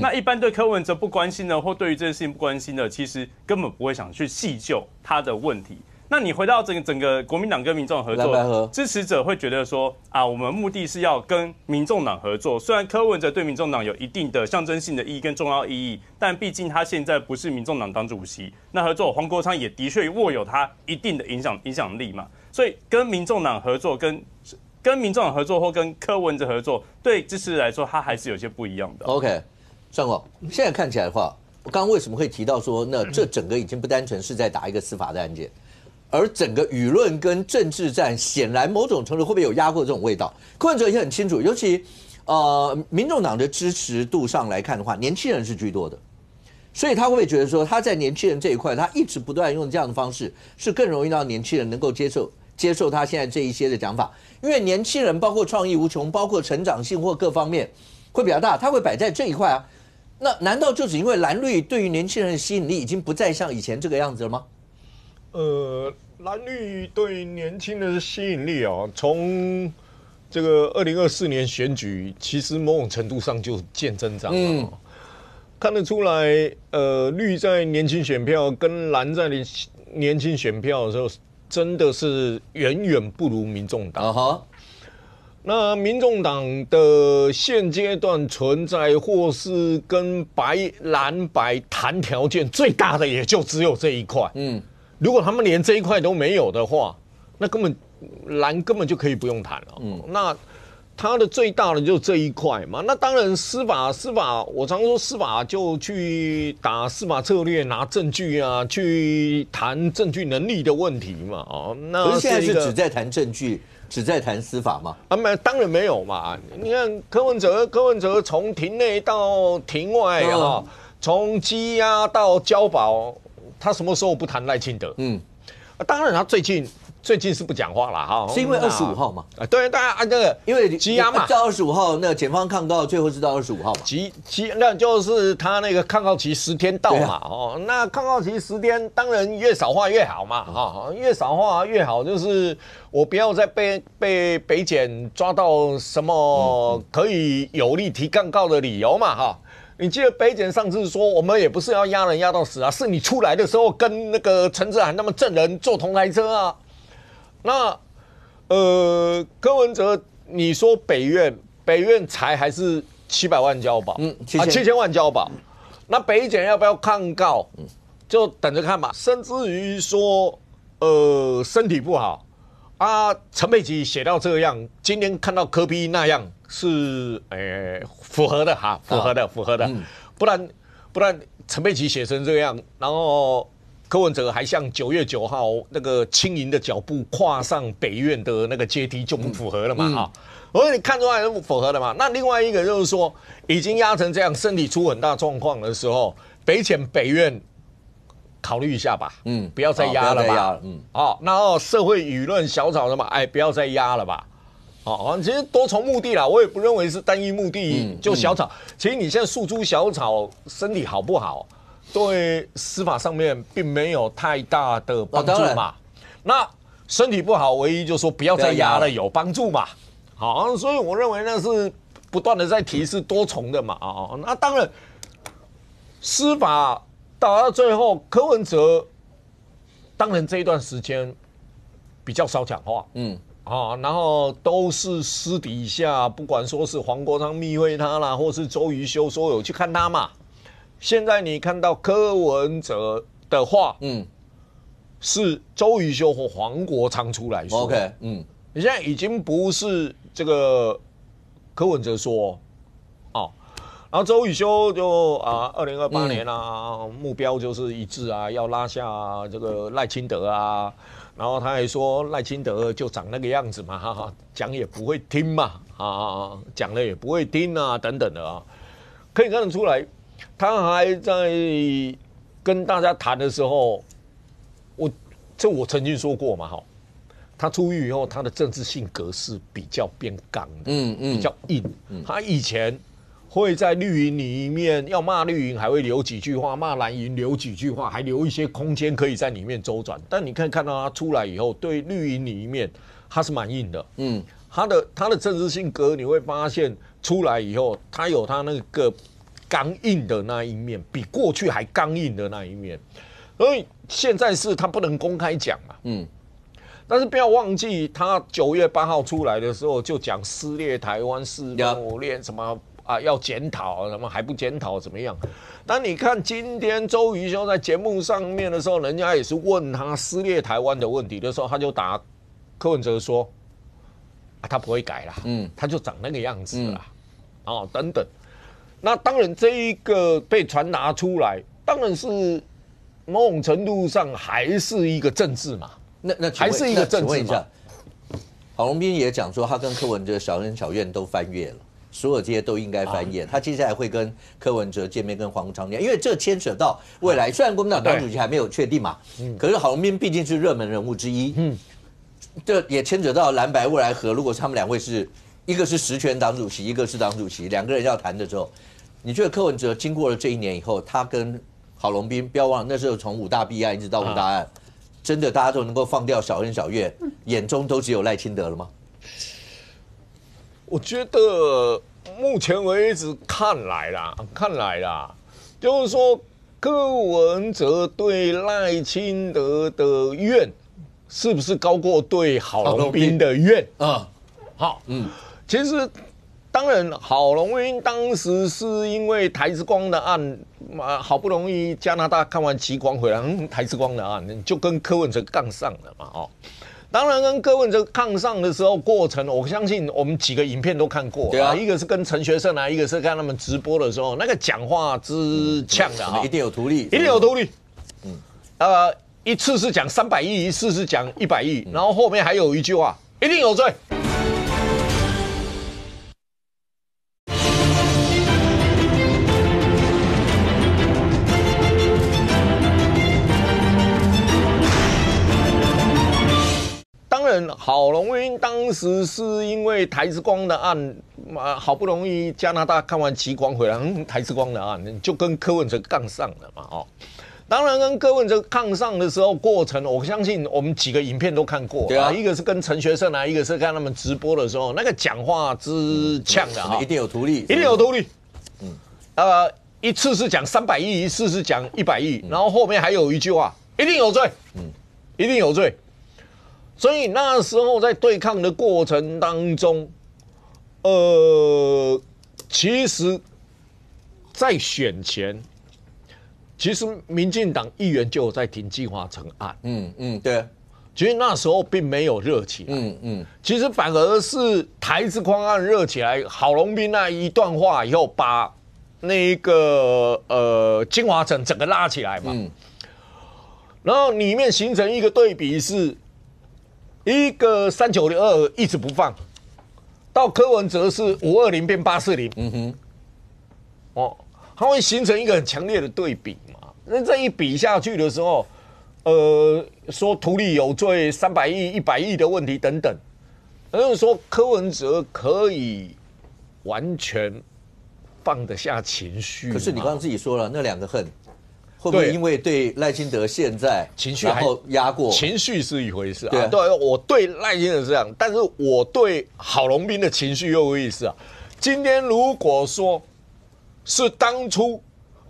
那一般对柯文哲不关心的，或对于这件事情不关心的，其实根本不会想去细究他的问题。那你回到整个国民党跟民众合作，支持者会觉得说我们目的是要跟民众党合作。虽然柯文哲对民众党有一定的象征性的意义跟重要意义，但毕竟他现在不是民众党党主席，那合作黄国昌也的确握有他一定的影响力嘛。所以跟民众党合作，跟民众党合作或跟柯文哲合作，对支持者来说，他还是有些不一样的。OK， 尚哥，现在看起来的话，我刚刚为什么会提到说，那这整个已经不单纯是在打一个司法的案件？而整个舆论跟政治战，显然某种程度会不会有压过这种味道？柯文哲也很清楚，尤其民众党的支持度上来看的话，年轻人是居多的，所以他会不会觉得说，他在年轻人这一块，他一直不断用这样的方式，是更容易让年轻人能够接受他现在这一些的讲法？因为年轻人包括创意无穷，包括成长性或各方面会比较大，他会摆在这一块啊。那难道就只因为蓝绿对于年轻人的吸引力已经不再像以前这个样子了吗？蓝绿对年轻人的吸引力从这个2024年选举，其实某种程度上就见真章了。看得出来，绿在年轻选票跟蓝在年轻选票的时候，真的是远远不如民众党。那民众党的现阶段存在，或是跟蓝白谈条件最大的，也就只有这一块。如果他们连这一块都没有的话，那蓝根本就可以不用谈了。那他的最大的就这一块嘛。那当然司法，我常说司法就去打司法策略，拿证据啊，去谈证据能力的问题嘛。那可是现在是只在谈证据，只在谈司法吗？当然没有嘛。你看柯文哲从庭内到庭外从羁押到交保。他什么时候不谈赖清德？当然他最近是不讲话了是因为25号嘛？对，大家那个因为羁押嘛，到25号，那检方抗告最后是到25号嘛？那就是他那个抗告期10天到嘛。那抗告期10天，当然越少话越好嘛。越少话越好，就是我不要再被北检抓到什么可以有力提抗告的理由嘛。你记得北检上次说，我们也不是要押人押到死啊，是你出来的时候跟那个陈志涵他们证人坐同台车啊。那柯文哲，你说北院才还是700万交保，7000万交保，那北检要不要抗告？就等着看吧。甚至于说，身体不好陈佩琪写到这样，今天看到柯 P 那样。是符合的符合的，不然陈佩琪写成这样，然后柯文哲还像9月9号那个轻盈的脚步跨上北院的那个阶梯，就不符合了嘛所以你看出来是不符合的嘛。那另外一个就是说，已经压成这样，身体出很大状况的时候，北检北院考虑一下吧，不要再压了吧，然后社会舆论小吵的嘛，不要再压了吧。其实多重目的啦，我也不认为是单一目的就小吵。其实你现在诉诸小吵，身体好不好，对司法上面并没有太大的帮助嘛。那身体不好，唯一就说不要再压了，有帮助嘛。所以我认为那是不断的在提示多重的嘛。那当然，司法打到最后，柯文哲当然这一段时间比较少讲话，然后都是私底下，不管说是黄国昌密会他啦，或是周瑜修说有去看他嘛。现在你看到柯文哲的话，是周瑜修或黄国昌出来说。OK， 你现在已经不是这个柯文哲说，然后周瑜修就2028年目标就是一致要拉下这个赖清德啊。然后他还说赖清德就长那个样子嘛，讲也不会听嘛，讲了也不会听等等的可以看得出来，他还在跟大家谈的时候，我曾经说过嘛，他出狱以后，他的政治性格是比较变刚的，比较硬。他以前会在绿营里面要骂绿营，还会留几句话；骂蓝营留几句话，还留一些空间可以在里面周转。但你可以看到他出来以后，对绿营里面他是蛮硬的。他的政治性格你会发现出来以后，他有他那个刚硬的那一面，比过去还刚硬的那一面。所以现在是他不能公开讲嘛。但是不要忘记，他9月8号出来的时候就讲撕裂台湾、撕裂什么啊，要检讨，什么还不检讨怎么样？但你看今天周瑜修在节目上面的时候，人家也是问他撕裂台湾的问题的时候，他就答柯文哲说，他不会改啦，他就长那个样子啦，等等。那当然这一个被传达出来，当然是某种程度上还是一个政治嘛。那还是一个政治嘛。郝龙斌也讲说，他跟柯文哲小恩小怨都翻页了，所有这些都应该翻页。他接下来会跟柯文哲见面，跟黄长联，因为这牵扯到未来。虽然国民党党主席还没有确定嘛，可是郝龙斌毕竟是热门人物之一。这也牵扯到蓝白未来合。如果他们两位是一个是实权党主席，一个是党主席，两个人要谈的时候，你觉得柯文哲经过了这1年以后，他跟郝龙斌，不要忘了那时候从5大弊案一直到5大案。真的大家都能够放掉小恩小怨，眼中都只有赖清德了吗？我觉得目前为止看来啦，就是说柯文哲对赖清德的怨，是不是高过对郝龙斌的怨？其实当然，郝龙斌当时是因为台之光的案，好不容易加拿大看完极光回来，台之光的案就跟柯文哲杠上了嘛，当然跟柯文哲杠上的时候过程，我相信我们几个影片都看过，对啊，一个是跟陈学圣一个是看他们直播的时候，那个讲话之呛的一定有图利，一定有图利，一次是讲300亿，一次是讲100亿，然后后面还有一句话，一定有罪。当然，郝龙斌当时是因为台之光的案，好不容易加拿大看完极光回来，台之光的案就跟柯文哲杠上了嘛，当然跟柯文哲杠上的时候过程，我相信我们几个影片都看过，对啊，一个是跟陈学圣一个是看他们直播的时候，那个讲话之呛的一定有图利，一定有图利，一次是讲300亿，一次是讲100亿，然后后面还有一句话，一定有罪，一定有罪。所以那时候在对抗的过程当中，其实，在选前，其实民进党议员就有在挺计划成案，对。其实那时候并没有热起来，其实反而是台之光案热起来，郝龙斌那一段话以后，把那个金华城整个拉起来嘛，然后里面形成一个对比是。一个392一直不放，到柯文哲是520变840，它会形成一个很强烈的对比嘛。那这一比下去的时候，说图利有罪、300亿、100亿的问题等等，就是说柯文哲可以完全放得下情绪。可是你刚刚自己说了，那2个恨。会不会因为对赖清德现在情绪然后压过？情绪是一回事啊，对，我对赖清德是这样，但是我对郝龙斌的情绪又有意思啊。今天如果说是当初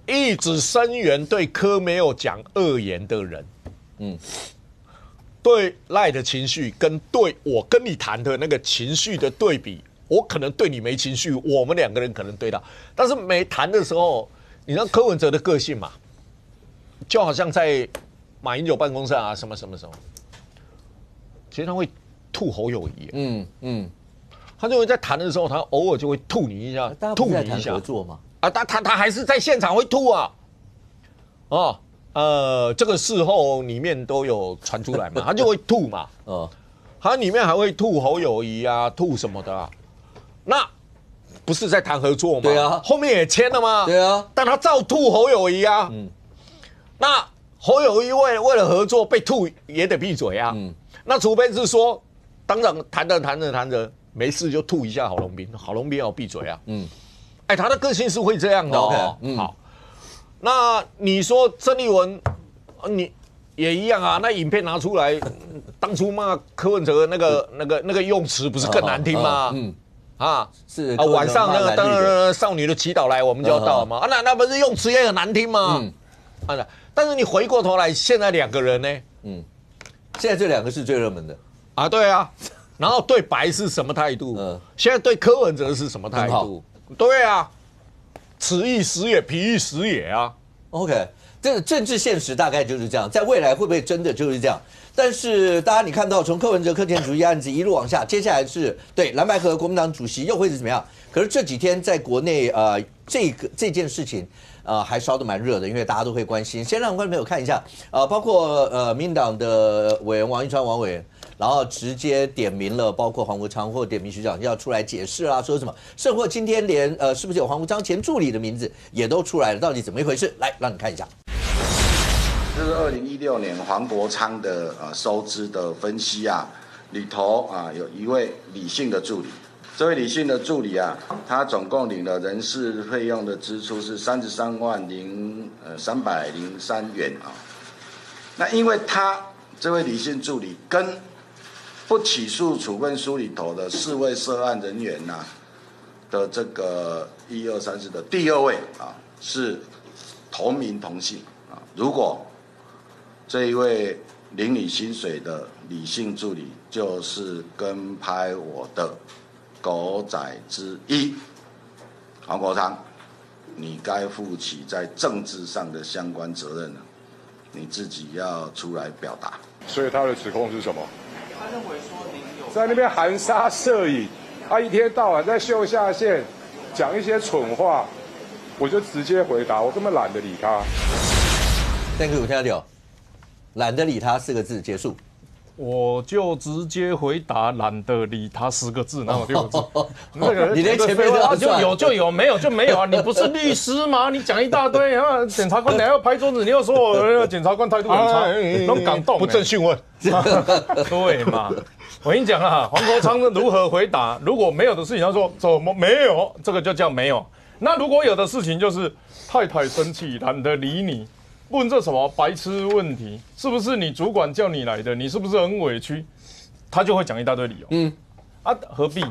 一直声援对柯没有讲恶言的人，对赖的情绪跟对我跟你谈的那个情绪的对比，我可能对你没情绪，我们2个人可能对他，但是没谈的时候，你知道柯文哲的个性嘛？就好像在马英九办公室啊，什么，其实他会吐侯友宜，他就会在谈的时候，他偶尔就会吐你一下，吐你一下。合作嘛？他还是在现场会吐啊，这个事后里面都有传出来嘛，他就会吐嘛，他里面还会吐侯友宜啊，吐什么的啊，那不是在谈合作吗？对啊，后面也签了吗？对啊，但他照吐侯友宜啊，那侯友宜为了合作被吐也得闭嘴啊，那除非是说党长谈着没事就吐一下郝龙斌，郝龙斌要闭嘴啊，哎，他的个性是会这样的哦。好，那你说郑丽文，你也一样啊？那影片拿出来，当初骂柯文哲那个用词不是更难听吗？是啊，晚上那个当然少女的祈祷来，我们就要到嘛。那不是用词也很难听吗？但是你回过头来，现在2个人呢？现在这2个是最热门的啊，对啊。然后对白是什么态度？现在对柯文哲是什么态度？对啊，此一时也，彼一时也啊。OK， 这个政治现实大概就是这样，在未来会不会真的就是这样？但是大家你看到从柯文哲、柯建主义案子一路往下，接下来是对蓝白合国民党主席又会是怎么样？可是这几天在国内这件事情还烧得蛮热的，因为大家都会关心。先让观众朋友看一下包括民进党的委员王一川王委员，然后直接点名了，包括黄国昌或点名徐长要出来解释啊，说什么，甚或今天连是不是有黄国昌前助理的名字也都出来了，到底怎么一回事？来让你看一下。这是2016年黄国昌的收支的分析里头有一位李姓的助理，这位李姓的助理他总共领了人事费用的支出是33万303元那因为他这位李姓助理跟不起诉处分书里头的4位涉案人员的这个1、2、3、4的第2位是同名同姓如果这一位领你薪水的李姓助理就是跟拍我的狗仔之一黄国昌，你该负起在政治上的相关责任了，你自己要出来表达。所以他的指控是什么？他认为说您有在那边含沙射影，一天到晚在秀下限，讲一些蠢话，我就直接回答，我根本懒得理他。Thank you， 听到没有？懒得理他4个字结束，我就直接回答懒得理他4个字，然后6个字。那个你连前面都要就有就有，没有就没有啊！你不是律师吗？你讲一大堆，然后检察官等下要拍桌子，你又说我检察官态度很差，那么感动，不正讯问。对嘛？我跟你讲黄国昌如何回答？如果没有的事情，他说怎么没有？这个就叫没有。那如果有的事情就是太太生气，懒得理你。问这什么白痴问题？是不是你主管叫你来的？你是不是很委屈？他就会讲一大堆理由。何必？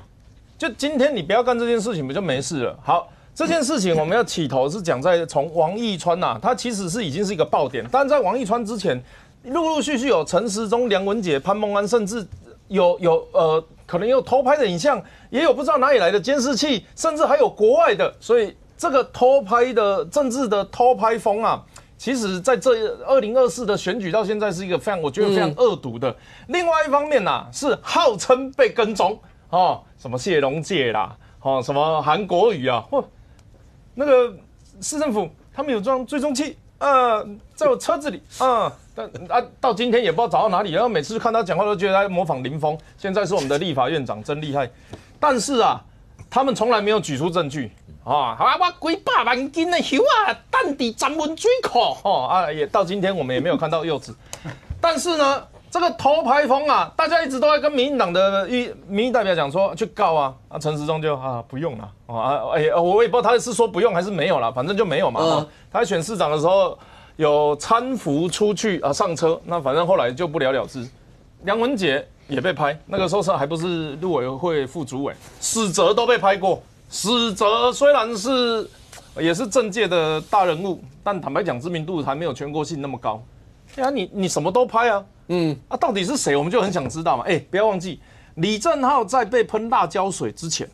就今天你不要干这件事情，不就没事了？好，这件事情我们要起头是讲在从王义川他其实是已经是一个爆点，但在王义川之前，陆陆续续有陈时中、梁文杰、潘孟安，甚至有可能有偷拍的影像，也有不知道哪里来的监视器，甚至还有国外的，所以这个偷拍的政治的偷拍风其实在这2024的选举到现在是一个非常，我觉得非常恶毒的。另外一方面是号称被跟踪什么谢龙介啦，什么韩国瑜那个市政府他们有装追踪器在我车子里到今天也不知道找到哪里，然后每次看他讲话都觉得他模仿林峰，现在是我们的立法院长，真厉害。但是他们从来没有举出证据。我几百万斤的油蛋伫咱们水库也到今天我们也没有看到柚子。但是呢，这个偷拍风大家一直都在跟民进党的民意代表讲说去告陈时中就不用了我也不知道他是说不用还是没有啦，反正就没有嘛。他选市长的时候有搀扶出去上车，那反正后来就不了了之。梁文杰也被拍，那个时候还不是陆委会副主委，史哲都被拍过。史哲虽然也是政界的大人物，但坦白讲知名度还没有全国性那么高。你什么都拍到底是谁？我们就很想知道嘛。不要忘记李正皓在被喷辣椒水之前，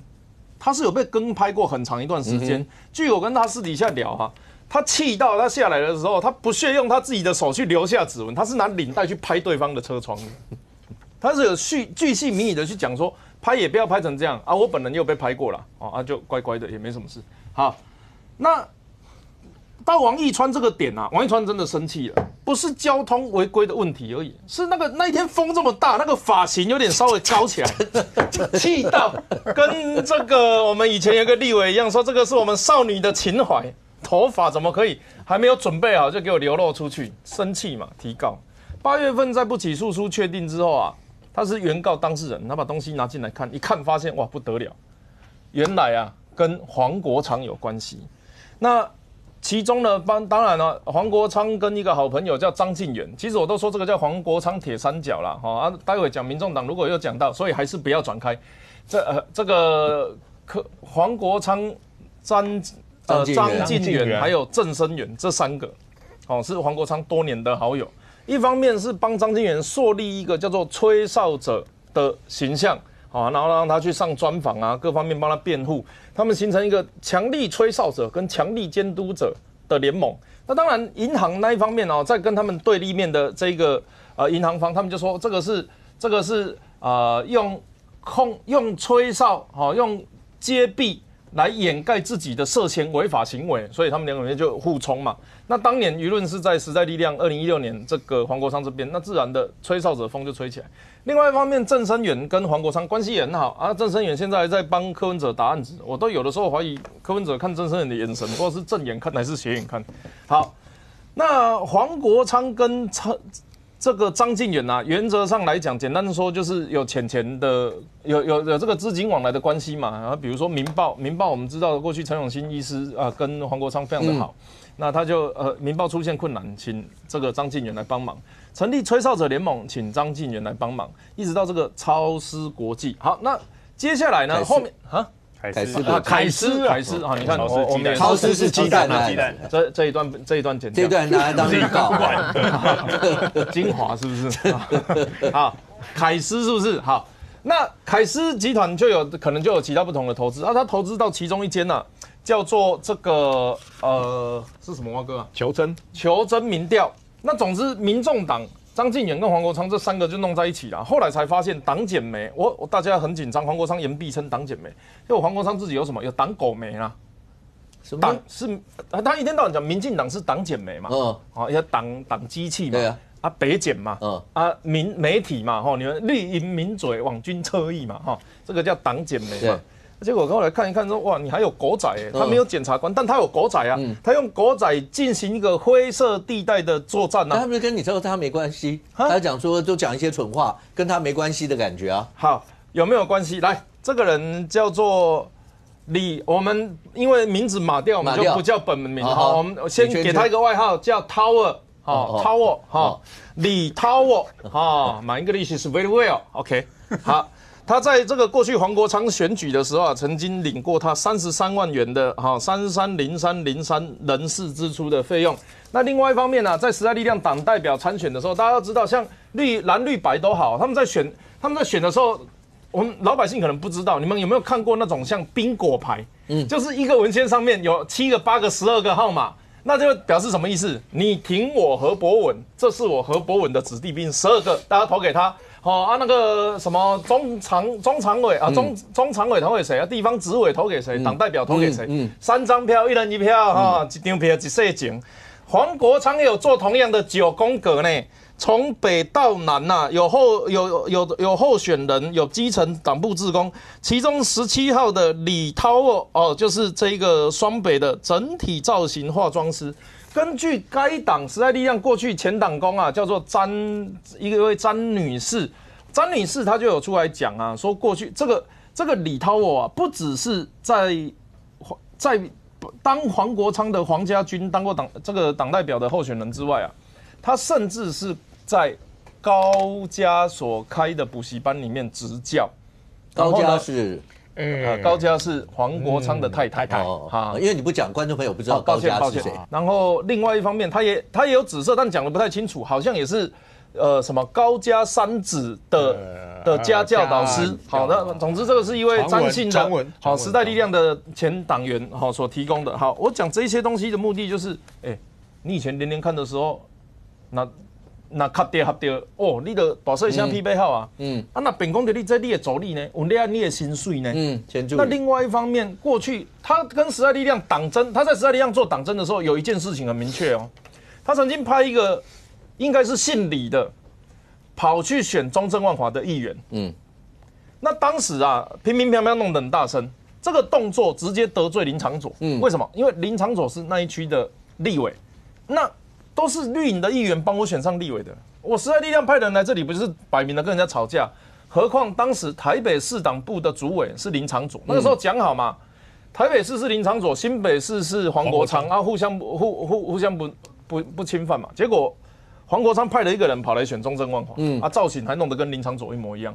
他是有被跟拍过很长一段时间。据我跟他私底下聊他气到他下来的时候，他不屑用他自己的手去留下指纹，他是拿领带去拍对方的车窗的。他是有巨细靡遗的去讲说。拍也不要拍成这样我本人又被拍过了就乖乖的也没什么事。好，那到王义川这个点王义川真的生气了，不是交通违规的问题而已，是那一天风这么大，那个发型有点稍微高起来，气到跟这个我们以前有个立委一样，说这个是我们少女的情怀，头发怎么可以还没有准备好就给我流露出去，生气嘛，提告。8月份在不起诉书确定之后他是原告当事人，他把东西拿进来看，一看发现哇不得了，原来跟黄国昌有关系。那其中呢，当然了，黄国昌跟一个好朋友叫张晋元，其实我都说这个叫黄国昌铁三角啦，啊，待会讲民众党如果又讲到，所以还是不要转开。这个黄国昌、张晋元还有郑生元这3个，是黄国昌多年的好友。一方面是帮张晋元树立一个叫做吹哨者的形象。然后让他去上专访啊，各方面帮他辩护，他们形成一个强力吹哨者跟强力监督者的联盟。那当然，银行那一方面在跟他们对立面的这个银行方，他们就说这个是用吹哨用揭弊来掩盖自己的涉嫌违法行为，所以他们两个人就互冲嘛。那当年舆论是在时代力量2016年这个黄国昌这边，那自然的吹哨者风就吹起来。另外一方面，郑生元跟黄国昌关系也很好啊。郑生元现在还在帮柯文哲打案子，我都有的时候怀疑柯文哲看郑生元的眼神，不知道是正眼看还是斜眼看。好，那黄国昌跟这个张晋元啊，原则上来讲，简单的说就是有钱的，有这个资金往来的关系嘛。然后比如说民报我们知道过去陈永新医师跟黄国昌非常的好。那他就民报出现困难，请这个张晋元来帮忙，成立吹哨者联盟，请张晋元来帮忙，一直到这个超思国际。好，那接下来呢？后面凯斯啊，你看我们超思是鸡蛋啊，这一段剪掉，这一段拿来当预告，精华是不是？好，凯斯是不是？好，那凯斯集团可能就有其他不同的投资，他投资到其中一间呢。叫做这个是什么蛙哥啊？求真民调。那总之，民众党张晋元跟黄国昌这3个就弄在一起了。后来才发现党检媒，大家很紧张。黄国昌言必称党检媒，因为黄国昌自己有什么？有党狗媒啦。党是他一天到晚讲民进党是党检媒嘛，要党机器嘛，对啊，北检嘛，媒体嘛，你们绿营民嘴网军侧翼嘛，这个叫党检媒嘛。结果我后来看一看说，哇，你还有狗仔他没有检察官，但他有狗仔啊，他用狗仔进行一个灰色地带的作战啊。他们跟你说他没关系，他讲说都讲一些蠢话，跟他没关系的感觉啊。好，有没有关系？来，这个人叫做我们因为名字码掉，我们就不叫本名。好，我们先给他一个外号叫 Tower， Tower， 李 Tower， My English is very well，OK， 好。他在这个过去黄国昌选举的时候曾经领过他33万元的330303人事支出的费用。那另外一方面呢，在时代力量党代表参选的时候，大家要知道，像蓝绿白都好，他们在选的时候，我们老百姓可能不知道，你们有没有看过那种像宾果牌？就是一个文件上面有7个、8个、12个号码。那就表示什么意思？你挺我何博文，这是我何博文的子弟兵，12个，大家投给他。那个什么中常委啊，中常委投给谁啊？地方执委投给谁？党代表投给谁？3张票，1人1票，一张票一世情。黄国昌也有做同样的9宫格呢，从北到南呐，有候选人，有基层党部志工，其中17号的李涛就是这个双北的整体造型化妆师。根据该党时代力量过去前党工叫做一位詹女士，詹女士她就有出来讲啊，说过去这个李涛不只是在当黄国昌的黄家军当过党代表的候选人之外他甚至是在高家所开的补习班里面执教。高家是。高家是黄国昌的太太，因为你不讲，观众朋友不知道高家是谁。然后另外一方面，他也有指涉，但讲的不太清楚，好像也是什么高家3子的家教导师。好，那总之这个是一位詹姓的时代力量的前党员所提供的。好，我讲这些东西的目的就是，你以前连看的时候，那合掉你的大细声匹配好啊。那变讲到你这你的助理呢，有了你的薪水呢。那另外一方面，过去他跟时代力量党争，他在时代力量做党争的时候，有一件事情很明确他曾经派一个应该是姓李的，跑去选中正万华的议员。那当时乒乒乓乓弄得很大声，这个动作直接得罪林长佐。为什么？因为林长佐是那一区的立委，那都是绿营的议员帮我选上立委的，我时代力量派人来这里不就是摆明了跟人家吵架？何况当时台北市党部的主委是林长佐，那个时候讲好嘛，台北市是林昶佐，新北市是黄国昌啊，互相不侵犯嘛。结果黄国昌派了一个人跑来选中正万华，造型还弄得跟林昶佐一模一样。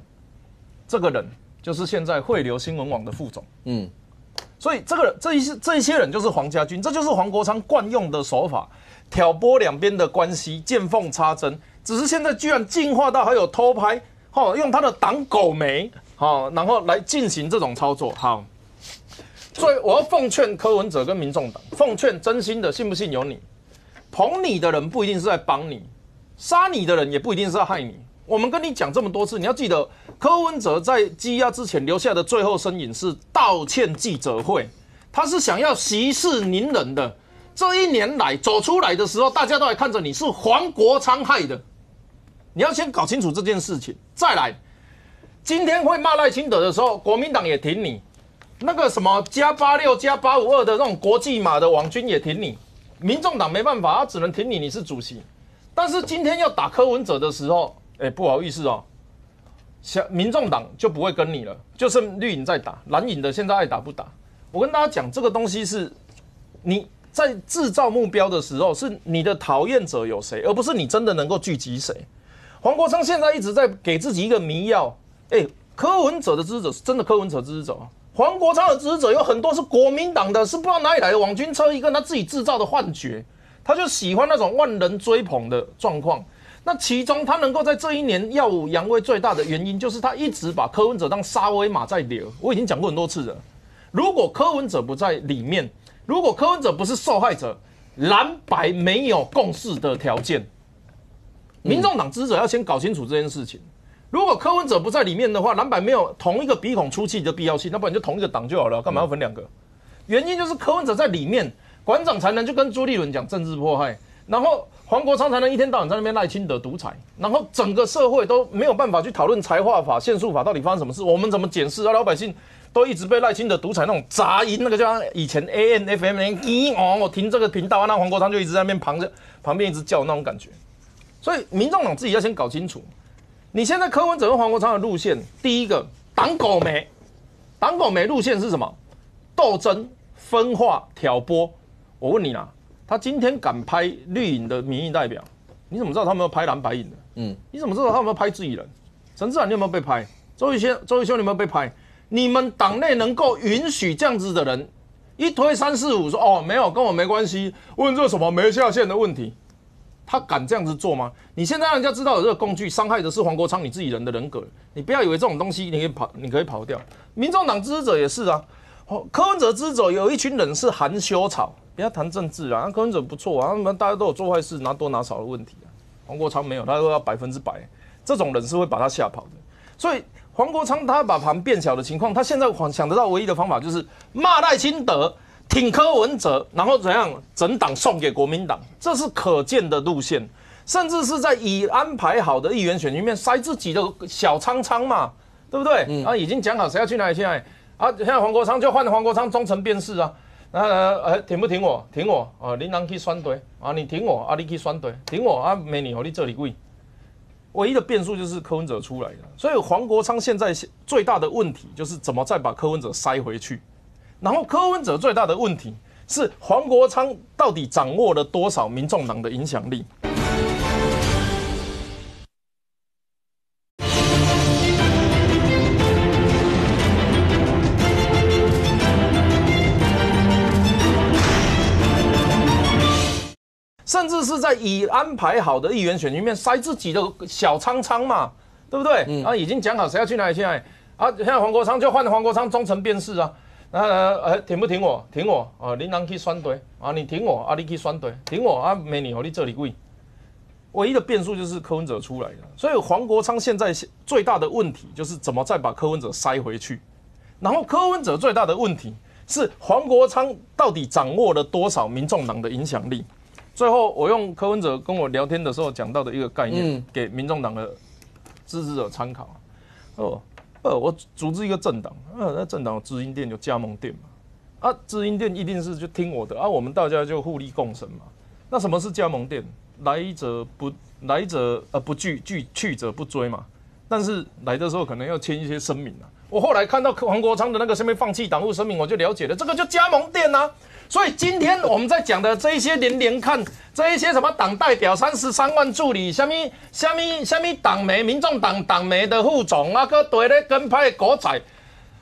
这个人就是现在汇流新闻网的副总，所以这一些人就是黄家军，这就是黄国昌惯用的手法，挑拨两边的关系，见缝插针。只是现在居然进化到还有偷拍，用他的党狗媒，然后来进行这种操作，好。所以我要奉劝柯文哲跟民众党，奉劝真心的，信不信由你。捧你的人不一定是在帮你，杀你的人也不一定是在害你。我们跟你讲这么多次，你要记得，柯文哲在羁押之前留下的最后身影是道歉记者会，他是想要息事宁人的。这一年来走出来的时候，大家都来看着你是黄国昌害的，你要先搞清楚这件事情。再来，今天会骂赖清德的时候，国民党也挺你。那个什么+86、+852的那种国际码的网军也挺你，民众党没办法，他只能挺你，你是主席。但是今天要打柯文哲的时候，不好意思哦，民众党就不会跟你了，就剩绿营在打，蓝营的现在爱打不打。我跟大家讲，这个东西是你在制造目标的时候，是你的讨厌者有谁，而不是你真的能够聚集谁。黄国昌现在一直在给自己一个迷药，柯文哲的支持者是真的柯文哲支持者。黄国昌的支持者有很多是国民党的，是不知道哪里来的网军车一个他自己制造的幻觉，他就喜欢那种万人追捧的状况。那其中他能够在这一年耀武扬威最大的原因，就是他一直把柯文哲当沙威玛在流。我已经讲过很多次了，如果柯文哲不在里面，如果柯文哲不是受害者，蓝白没有共识的条件。民众党支持者要先搞清楚这件事情。如果柯文哲不在里面的话，蓝白没有同一个鼻孔出气的必要性，那不然就同一个党就好了，干嘛要分两个？原因就是柯文哲在里面，馆长才能就跟朱立伦讲政治迫害，然后黄国昌才能一天到晚在那边赖清德独裁，然后整个社会都没有办法去讨论财划法、限塑法到底发生什么事，我们怎么检视，老百姓都一直被赖清德独裁那种杂音，那个就像以前 AM、FM 我听这个频道，那黄国昌就一直在那边旁边一直叫那种感觉，所以民众党自己要先搞清楚。你现在柯文哲跟黄国昌的路线，第一个党狗媒路线是什么？斗争、分化、挑拨。我问你啦，他今天敢拍绿营的民意代表，你怎么知道他有没有拍蓝白营的？你怎么知道他有没有拍自己人？陈智菡你有没有被拍？周瑜修你有没有被拍？你们党内能够允许这样子的人一推3、4、5说没有跟我没关系？问这什么没下线的问题？他敢这样子做吗？你现在让人家知道有这个工具，伤害的是黄国昌你自己人的人格。你不要以为这种东西你可以跑掉。民众党支持者也是啊，柯文哲支持者有一群人是含羞草，不要谈政治啊。柯文哲不错啊，大家都有做坏事拿多拿少的问题啊。黄国昌没有，他都要100%，这种人是会把他吓跑的。所以黄国昌他把盘变小的情况，他现在想得到唯一的方法就是骂赖清德。挺柯文哲，然后怎样整党送给国民党，这是可见的路线，甚至是在已安排好的议员选区里面塞自己的小仓仓嘛，对不对？已经讲好谁要去哪里去哪里啊！现在黄国昌就换黄国昌忠诚辩士啊，挺不挺我？挺我啊！你人去选队啊，你挺我啊，你去选队，挺我啊，明年你这里贵。唯一的变数就是柯文哲出来的，所以黄国昌现在最大的问题就是怎么再把柯文哲塞回去。然后柯文哲最大的问题是黄国昌到底掌握了多少民众党的影响力？甚至是在已安排好的议员选区里面塞自己的小仓仓嘛，对不对？已经讲好谁要去哪里去哪里啊！现在黄国昌就换黄国昌忠诚辩士啊。挺不挺我？挺我啊！你人去选队啊，你挺我啊，你去选队，挺我啊，明年你这里贵。唯一的变数就是柯文哲出来的，所以黄国昌现在最大的问题就是怎么再把柯文哲塞回去。然后柯文哲最大的问题是黄国昌到底掌握了多少民众党的影响力？最后我用柯文哲跟我聊天的时候讲到的一个概念，给民众党的支持者参考。我组织一个政党，那政党有直营店有加盟店嘛，直营店一定是就听我的我们大家就互利共生嘛。那什么是加盟店？来者不拒，去者不追嘛。但是来的时候可能要签一些声明啊。我后来看到黄国昌的那个下面放弃党务声明，我就了解了，这个就加盟店啊。所以今天我们在讲的这一些连看，这一些什么党代表33万助理，什么党媒，民众党媒的副总啊，个对咧跟派狗仔。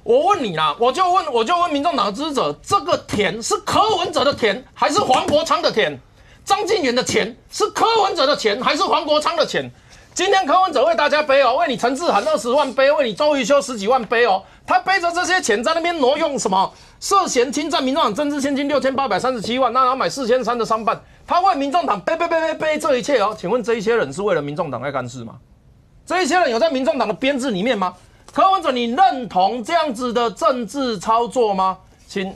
我问你啦，我就问民众党的支持者，这个田是柯文哲的田，还是黄国昌的田？张晋元的钱是柯文哲的钱，还是黄国昌的钱？今天柯文哲为大家背哦，为你陈志涵20万背，为你周瑜修10几万背哦，他背着这些钱在那边挪用什么？涉嫌侵占民众党政治现金6837万，那他买4300的商办，他为民众党背这一切哦。请问这一些人是为了民众党在干事吗？这一些人有在民众党的编制里面吗？柯文哲，你认同这样子的政治操作吗？请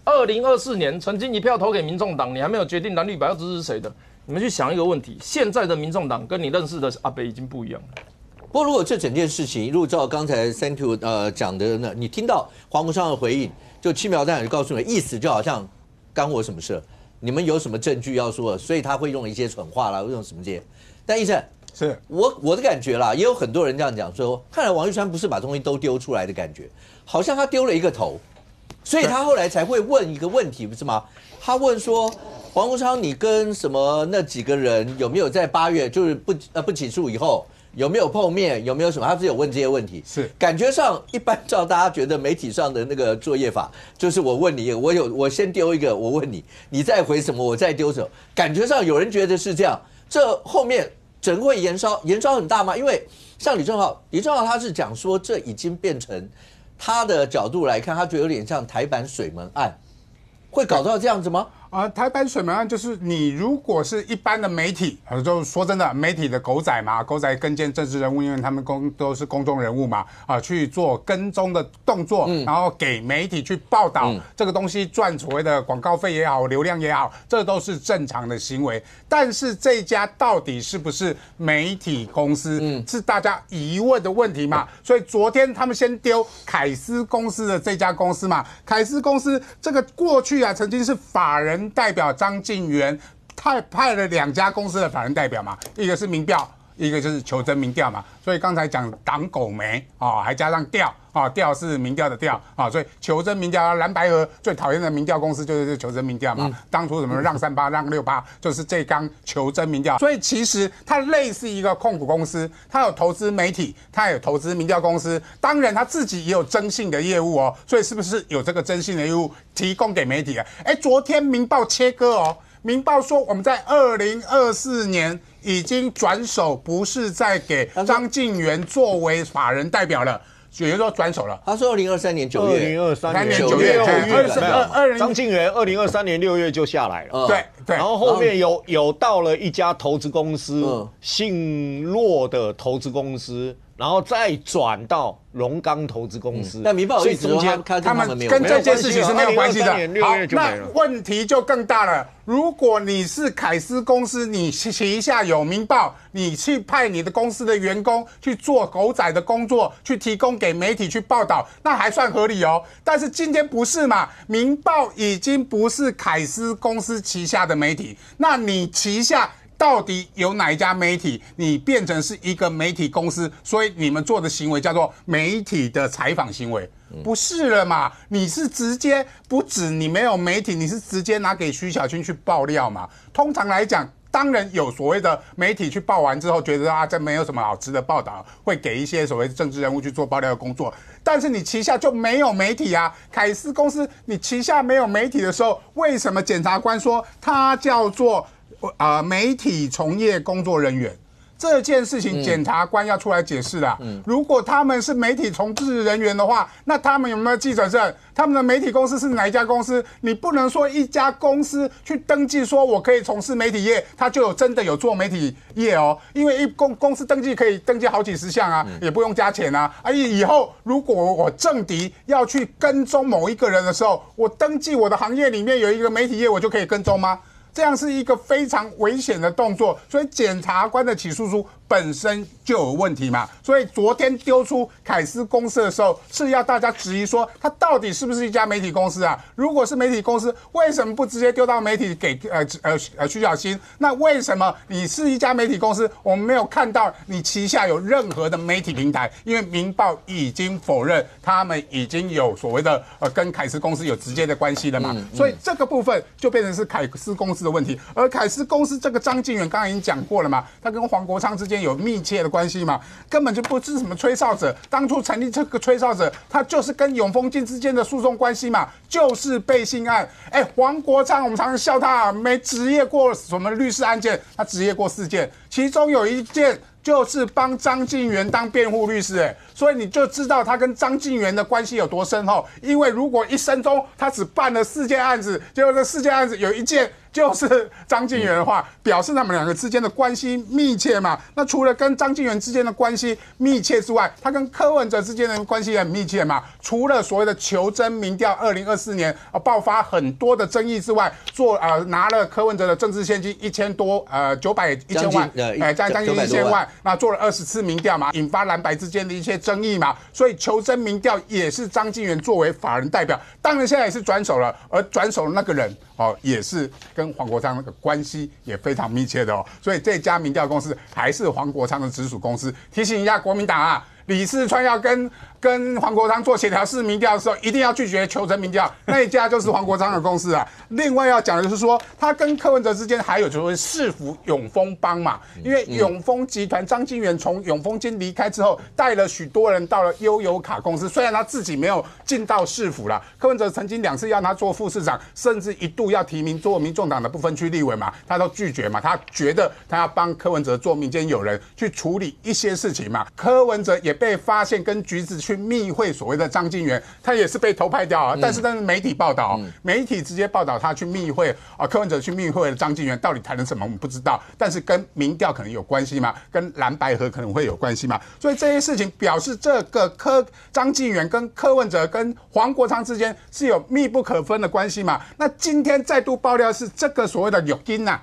2024年曾经一票投给民众党，你还没有决定蓝绿白要支持谁的，你们去想一个问题：现在的民众党跟你认识的阿北已经不一样了。不过，如果这整件事情，如果照刚才3Q讲的呢，你听到黄国昌的回应，就轻描淡写就告诉你，意思就好像干我什么事？你们有什么证据要说？所以他会用一些蠢话啦，用什么这些？但医生是我的感觉啦，也有很多人这样讲说，看来王玉川不是把东西都丢出来的感觉，好像他丢了一个头，所以他后来才会问一个问题，不是吗？他问说，黄国昌，你跟什么那几个人有没有在8月就是不起诉以后？有没有碰面？有没有什么？他是有问这些问题，是感觉上一般照大家觉得媒体上的那个作业法，就是我问你，我先丢一个，我问你，你再回什么，我再丢什么。感觉上有人觉得是这样，这后面整会延烧很大吗？因为像李正浩他是讲说，这已经变成他的角度来看，他觉得有点像台版水门案，会搞到这样子吗？台版水门案就是你如果是一般的媒体，就说真的，媒体的狗仔嘛，狗仔跟监政治人物，因为他们都是公众人物嘛，去做跟踪的动作，然后给媒体去报道这个东西，赚所谓的广告费也好，流量也好，这都是正常的行为。但是这家到底是不是媒体公司，是大家疑问的问题嘛？所以昨天他们先丢凯斯公司的这家公司嘛，凯斯公司这个过去啊，曾经是法人代表张晋元派了2家公司的法人代表嘛，一个是民调，一个就是求真民调嘛。所以刚才讲党狗媒还加上调调是民调的调所以求真民调，蓝白合最讨厌的民调公司就是求真民调嘛。当初什么让38让68，就是这缸求真民调。所以其实它类似一个控股公司，它有投资媒体，它有投资民调公司，当然它自己也有征信的业务所以是不是有这个征信的业务提供给媒体昨天民报切割民报说我们在2024年已经转手，不是再给张晋元作为法人代表了。也就是说转手了。他说2023年9月，2023年9月，张晋元2023年6月就下来了。对，然后后面有到了一家投资公司，姓骆的投资公司，然后再转到龙岗投资公司。那民报一直说他们跟这件事情是没有关系的。好，那问题就更大了。如果你是凯斯公司，你旗下有民报，你去派你的公司的员工去做狗仔的工作，去提供给媒体去报道，那还算合理但是今天不是嘛？民报已经不是凯斯公司旗下的媒体，那你旗下到底有哪一家媒体你变成是一个媒体公司，所以你们做的行为叫做媒体的采访行为，不是了嘛？你是直接不止你没有媒体，你是直接拿给徐小青去爆料嘛？通常来讲，当然有所谓的媒体去报完之后，觉得这没有什么好值得报道，会给一些所谓政治人物去做爆料的工作。但是你旗下就没有媒体啊？凯斯公司你旗下没有媒体的时候，为什么检察官说它叫做媒体从业工作人员？这件事情检察官要出来解释啦。如果他们是媒体从事人员的话，那他们有没有记者证？他们的媒体公司是哪一家公司？你不能说一家公司去登记说我可以从事媒体业，他就真的有做媒体业因为公司登记可以登记好几十项也不用加钱以后如果我政敌要去跟踪某一个人的时候，我登记我的行业里面有一个媒体业，我就可以跟踪吗？这样是一个非常危险的动作，所以检察官的起诉书本身就有问题嘛。所以昨天丢出凯斯公司的时候，是要大家质疑说它到底是不是一家媒体公司啊？如果是媒体公司，为什么不直接丢到媒体给徐小新？那为什么你是一家媒体公司，我们没有看到你旗下有任何的媒体平台？因为《明报》已经否认他们已经有所谓的跟凯斯公司有直接的关系了嘛，所以这个部分就变成是凯斯公司的问题。而凯斯公司这个张敬源刚才已经讲过了嘛，他跟黄国昌之间有密切的关系嘛，根本就不是什么吹哨者。当初成立这个吹哨者，他就是跟永丰金之间的诉讼关系嘛，就是背信案。黄国昌我们常常笑他没执业过什么律师案件，他执业过4件，其中有1件就是帮张敬源当辩护律师，所以你就知道他跟张敬源的关系有多深厚。因为如果一生中他只办了4件案子，结果这4件案子有1件就是张敬源的话，表示他们2个之间的关系密切嘛。那除了跟张敬源之间的关系密切之外，他跟柯文哲之间的关系也很密切嘛。除了所谓的求真民调2024年爆发很多的争议之外，拿了柯文哲的政治现金1000多1000万，将近1000万，那做了20次民调嘛，引发蓝白之间的一些争议嘛。所以求真民调也是张敬源作为法人代表，当然现在也是转手了，而转手的那个人也是跟黄国昌那个关系也非常密切的所以这家民调公司还是黄国昌的直属公司。提醒一下国民党啊，李四川要跟黄国昌做协调式民调的时候，一定要拒绝求真民调，那一家就是黄国昌的公司啊。另外要讲的就是说，他跟柯文哲之间还有就是市府永丰帮嘛，因为永丰集团张敬源从永丰金离开之后，带了许多人到了悠游卡公司，虽然他自己没有进到市府了，柯文哲曾经2次要他做副市长，甚至一度要提名做民众党的不分区立委嘛，他都拒绝嘛，他觉得他要帮柯文哲做民间友人，去处理一些事情嘛。柯文哲也被发现跟橘子去密会所谓的张敬源，他也是被偷拍掉但是媒体报道媒体直接报道他去密会柯文哲去密会的张敬源到底谈了什么我们不知道，但是跟民调可能有关系嘛，跟蓝白合可能会有关系嘛，所以这些事情表示这个张敬源跟柯文哲跟黄国昌之间是有密不可分的关系嘛。那今天再度爆料是这个所谓的玉金呐，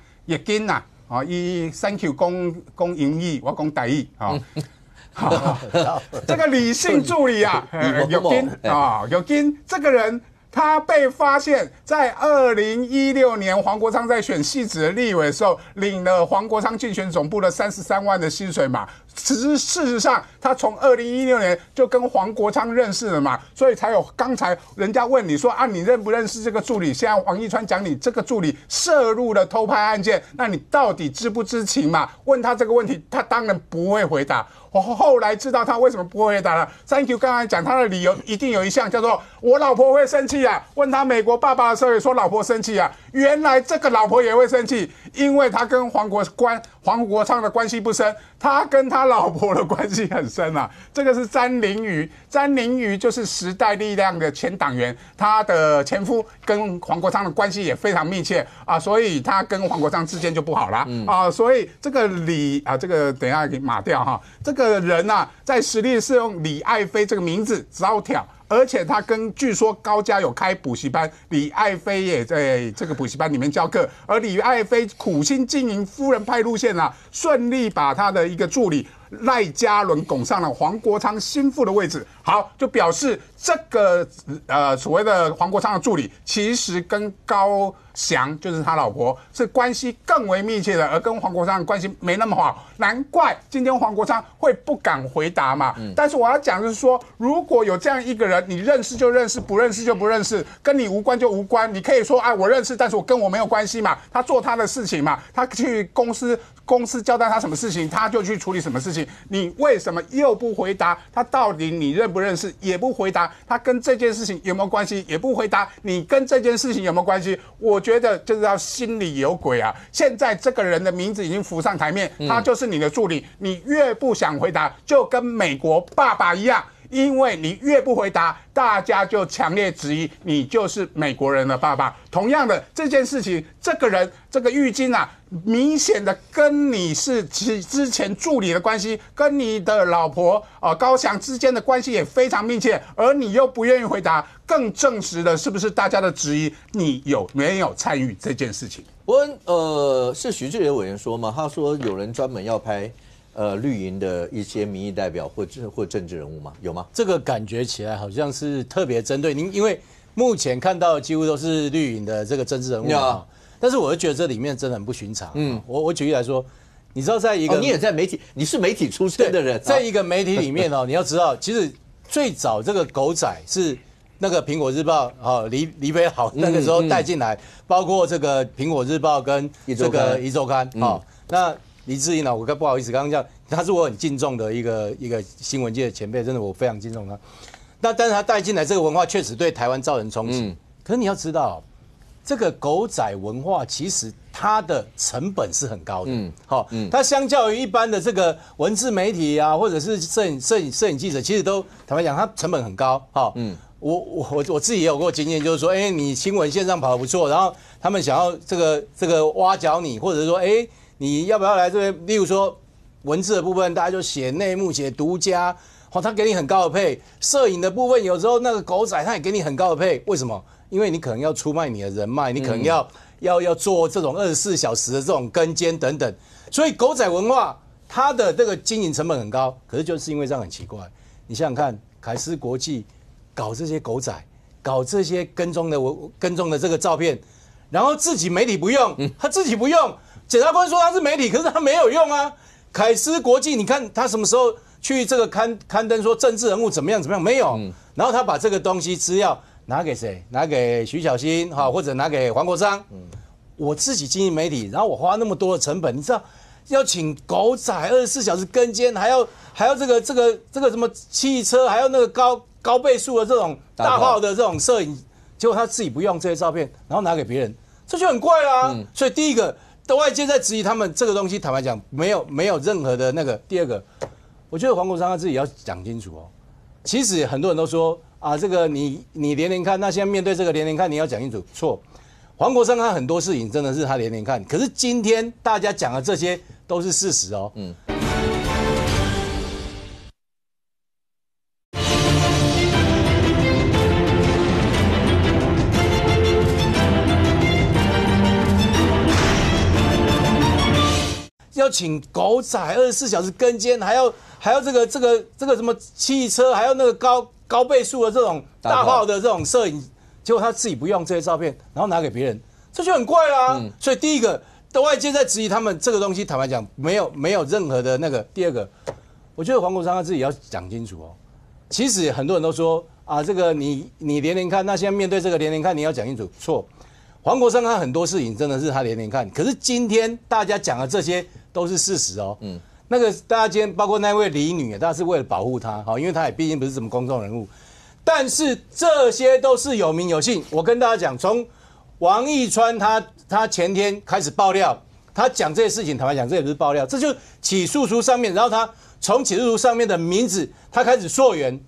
以 thank you 公英语，我讲台语这个李姓助理有金这个人，他被发现在2016年黄国昌在选汐止的立委的时候，领了黄国昌竞选总部的33万的薪水嘛。事实上，他从2016年就跟黄国昌认识了嘛，所以才有刚才人家问你说你认不认识这个助理？现在王一川讲你这个助理涉入了偷拍案件，那你到底知不知情嘛？问他这个问题，他当然不会回答。我后来知道他为什么不会回答了。Thank you， 刚才讲他的理由一定有一项叫做我老婆会生气啊。问他美国爸爸的时候也说老婆生气啊。原来这个老婆也会生气，因为他跟黄国昌的关系不深，他跟他老婆的关系很深啊。这个是詹玲瑜就是时代力量的前党员，他的前夫跟黄国昌的关系也非常密切所以他跟黄国昌之间就不好了所以这个这个等一下给码掉这个人在实力是用李爱妃这个名字招挑。而且他据说高家有开补习班，李爱妃也在这个补习班里面教课，而李爱妃苦心经营夫人派路线顺利把他的一个助理赖嘉伦拱上了黄国昌心腹的位置。好，就表示这个所谓的黄国昌的助理，其实跟高翔就是他老婆是关系更为密切的，而跟黄国昌的关系没那么好，难怪今天黄国昌会不敢回答嘛。但是我要讲的是说，如果有这样一个人，你认识就认识，不认识就不认识，跟你无关就无关，你可以说我认识，但是我跟我没有关系嘛，他做他的事情嘛，他去公司交代他什么事情，他就去处理什么事情。你为什么又不回答他到底你认不认识，也不回答他跟这件事情有没有关系，也不回答你跟这件事情有没有关系？我觉得就是要心里有鬼啊！现在这个人的名字已经浮上台面，他就是你的助理，你越不想回答，就跟美国爸爸一样。因为你越不回答，大家就强烈质疑你就是美国人的爸爸。同样的这件事情，这个人这个玉金明显的跟你是之前助理的关系，跟你的老婆高翔之间的关系也非常密切，而你又不愿意回答，更证实了是不是大家的质疑你有没有参与这件事情？是徐志远委员说吗？他说有人专门要拍绿营的一些民意代表或政治人物吗？有吗？这个感觉起来好像是特别针对您，因为目前看到的几乎都是绿营的这个政治人物啊。但是我就觉得这里面真的很不寻常。我举例来说，你知道在一个你也在媒体，你是媒体出身的人，在一个媒体里面哦，你要知道，其实最早这个狗仔是那个苹果日报李飞豪那个时候带进来，包括这个苹果日报跟这个一周刊那黎智英呢，我不好意思，刚刚讲他是我很敬重的一个新闻界的前辈，真的我非常敬重他。但是他带进来这个文化确实对台湾造成冲击。可是你要知道，这个狗仔文化其实它的成本是很高的。它相较于一般的这个文字媒体啊，或者是摄影记者，其实都坦白讲，它成本很高。我自己也有过经验，就是说，你新闻线上跑得不错，然后他们想要这个挖角你，或者说，你要不要来这边？例如说文字的部分，大家就写内幕、写独家，他给你很高的配。摄影的部分，有时候那个狗仔他也给你很高的配，为什么？因为你可能要出卖你的人脉，你可能要做这种24小时的这种跟监等等，所以狗仔文化它的这个经营成本很高。可是就是因为这样很奇怪，你想想看，凯斯国际搞这些狗仔，搞这些跟踪的这个照片，然后自己媒体不用，他自己不用，检察官说他是媒体，可是他没有用啊。凯斯国际，你看他什么时候去这个刊登说政治人物怎么样没有，然后他把这个东西资料拿给谁？拿给徐小新或者拿给黄国昌。我自己经营媒体，然后我花那么多的成本，你知道要请狗仔24小时跟监，还要这个什么汽车，还要那个高倍数的这种大炮的这种摄影，结果他自己不用这些照片，然后拿给别人，这就很怪啦。所以第一个，外界在质疑他们这个东西，坦白讲没有任何的那个。第二个，我觉得黄国昌他自己要讲清楚哦。其实很多人都说这个你连连看，那现在面对这个连连看，你要讲清楚。错，黄国昌他很多事情真的是他连连看，可是今天大家讲的这些都是事实哦。要请狗仔24小时跟监，还要这个什么汽车，还要那个高倍数的这种大炮的这种摄影，结果他自己不用这些照片，然后拿给别人，这就很怪啦。所以第一个，外界在质疑他们这个东西，坦白讲没有任何的那个。第二个，我觉得黄国昌他自己要讲清楚哦。其实很多人都说这个你连连看，那现在面对这个连连看，你要讲清楚。错，黄国昌他很多事情真的是他连连看，可是今天大家讲的这些都是事实哦。那个大家今天包括那位李女，大家是为了保护她，因为她也毕竟不是什么公众人物，但是这些都是有名有姓。我跟大家讲，从王义川他前天开始爆料，他讲这些事情，坦白讲这也不是爆料，这就起诉书上面，然后他从起诉书上面的名字，他开始溯源，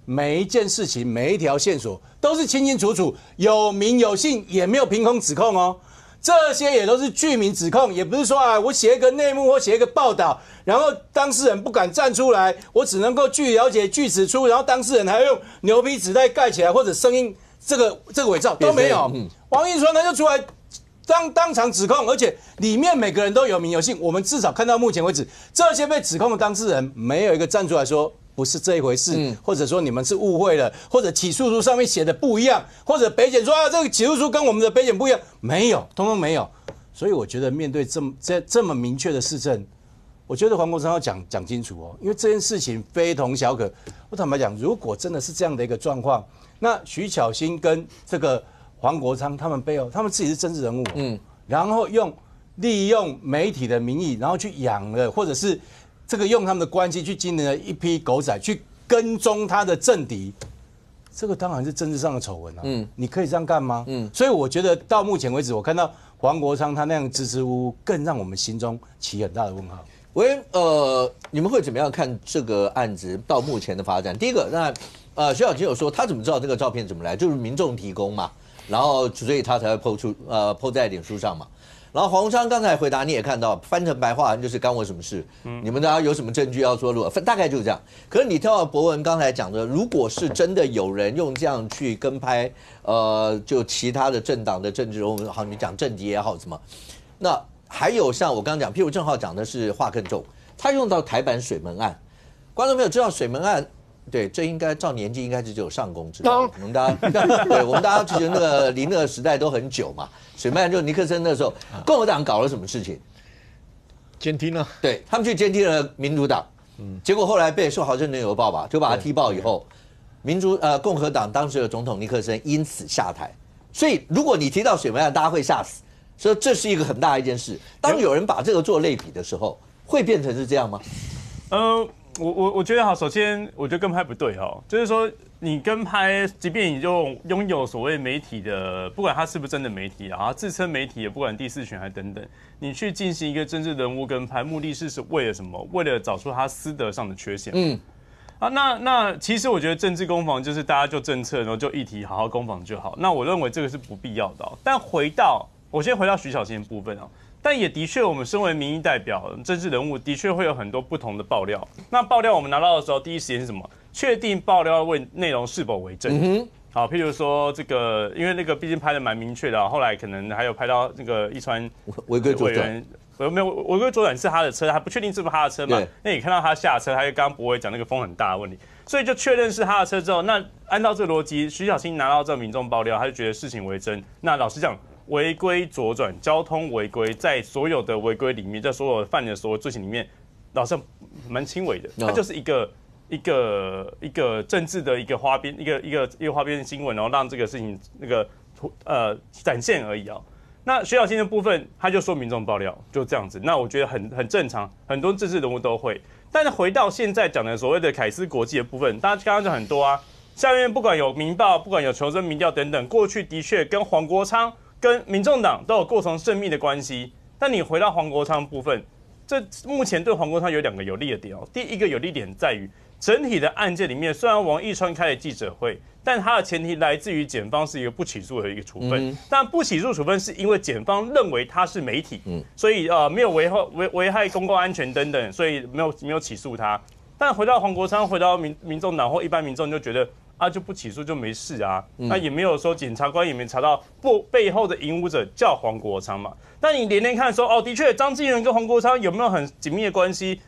每一件事情每一条线索都是清清楚楚，有名有姓，也没有凭空指控哦。这些也都是具名指控，也不是说我写一个内幕或写一个报道，然后当事人不敢站出来，我只能够据了解据指出，然后当事人还要用牛皮纸袋盖起来，或者声音这个伪造都没有。王义川他就出来当场指控，而且里面每个人都有名有姓。我们至少看到目前为止，这些被指控的当事人没有一个站出来说不是这一回事，或者说你们是误会了，或者起诉书上面写的不一样，或者北检说这个起诉书跟我们的北检不一样，没有，通通没有。所以我觉得面对这么明确的事证，我觉得黄国昌要讲清楚哦，因为这件事情非同小可。我坦白讲，如果真的是这样的一个状况，那徐巧芯跟这个黄国昌他们背后，他们自己是政治人物，然后利用媒体的名义，然后去养了，或者是这个用他们的关系去经营了一批狗仔，去跟踪他的政敌，这个当然是政治上的丑闻啊。你可以这样干吗？所以我觉得到目前为止，我看到黄国昌他那样支支吾吾，更让我们心中起很大的问号。你们会怎么样看这个案子到目前的发展？第一个，那徐小琴有说他怎么知道这个照片怎么来，就是民众提供嘛，然后所以他才会po在脸书上嘛。然后黄国昌刚才回答你也看到，翻成白话就是干我什么事？你们大家有什么证据要说？大概就是这样。可是你听到博文刚才讲的，如果是真的有人用这样去跟拍，就其他的政党的政治人物，好，你讲政敌也好什么，那还有像我刚刚讲，譬如正好讲的是话更重，他用到台版水门案，观众朋友知道水门案。对，这应该照年纪应该是只有上公知道。我们大家其实那个离那个时代都很久嘛。水门案就尼克森那时候，共和党搞了什么事情？监听啊，对他们去监听了民主党，结果后来被受豪盛顿邮报吧，就把他踢爆以后，共和党当时的总统尼克森因此下台。所以如果你提到水门案，大家会吓死，所以这是一个很大的一件事。当有人把这个做类比的时候，会变成是这样吗？我觉得好，首先我觉得跟拍不对哈，就是说你跟拍，即便你就拥有所谓媒体的，不管他是不是真的媒体啊，自称媒体也不管第四权还等等，你去进行一个政治人物跟拍，目的是为了什么？为了找出他私德上的缺陷。那其实我觉得政治攻防就是大家就政策，然后就议题好好攻防就好。那我认为这个是不必要的。但我先回到徐小新的部分啊。但也的确，我们身为民意代表、政治人物，的确会有很多不同的爆料。那爆料我们拿到的时候，第一时间是什么？确定爆料内容是否为真。好，譬如说这个，因为那个毕竟拍的蛮明确的，后来可能还有拍到那个一川违规左转，没有违规左转是他的车，还不确定是不是他的车嘛？那你看到他下车，他就刚刚不会讲那个风很大的问题，所以就确认是他的车之后，那按照这个逻辑，徐小新拿到这民众爆料，他就觉得事情为真。那老实讲。违规左转、交通违规，在所有的违规里面，在所有犯的所有罪行里面，老实蛮轻微的。它就是一个政治的一个花边，一个花边的新闻，然后让这个事情展现而已啊。那徐小新的部分，他就说民众爆料就这样子，那我觉得很正常，很多政治人物都会。但是回到现在讲的所谓的凯斯国际的部分，大家刚刚讲很多啊，下面不管有民报，不管有求真民调等等，过去的确跟黄国昌。跟民众党都有构成甚密的关系，但你回到黄国昌部分，这目前对黄国昌有2个有利的点哦。第一个有利点在于整体的案件里面，虽然王义川开了记者会，但他的前提来自于检方是一个不起诉的一个处分。但不起诉处分是因为检方认为他是媒体，所以没有危害公共安全等等，所以没有起诉他。但回到黄国昌，回到民众党或一般民众就觉得。就不起诉就没事啊，那也没有说检察官也没查到背后的引武者叫黄国昌嘛。那你连看说的确张晋元跟黄国昌有没有很紧密的关系？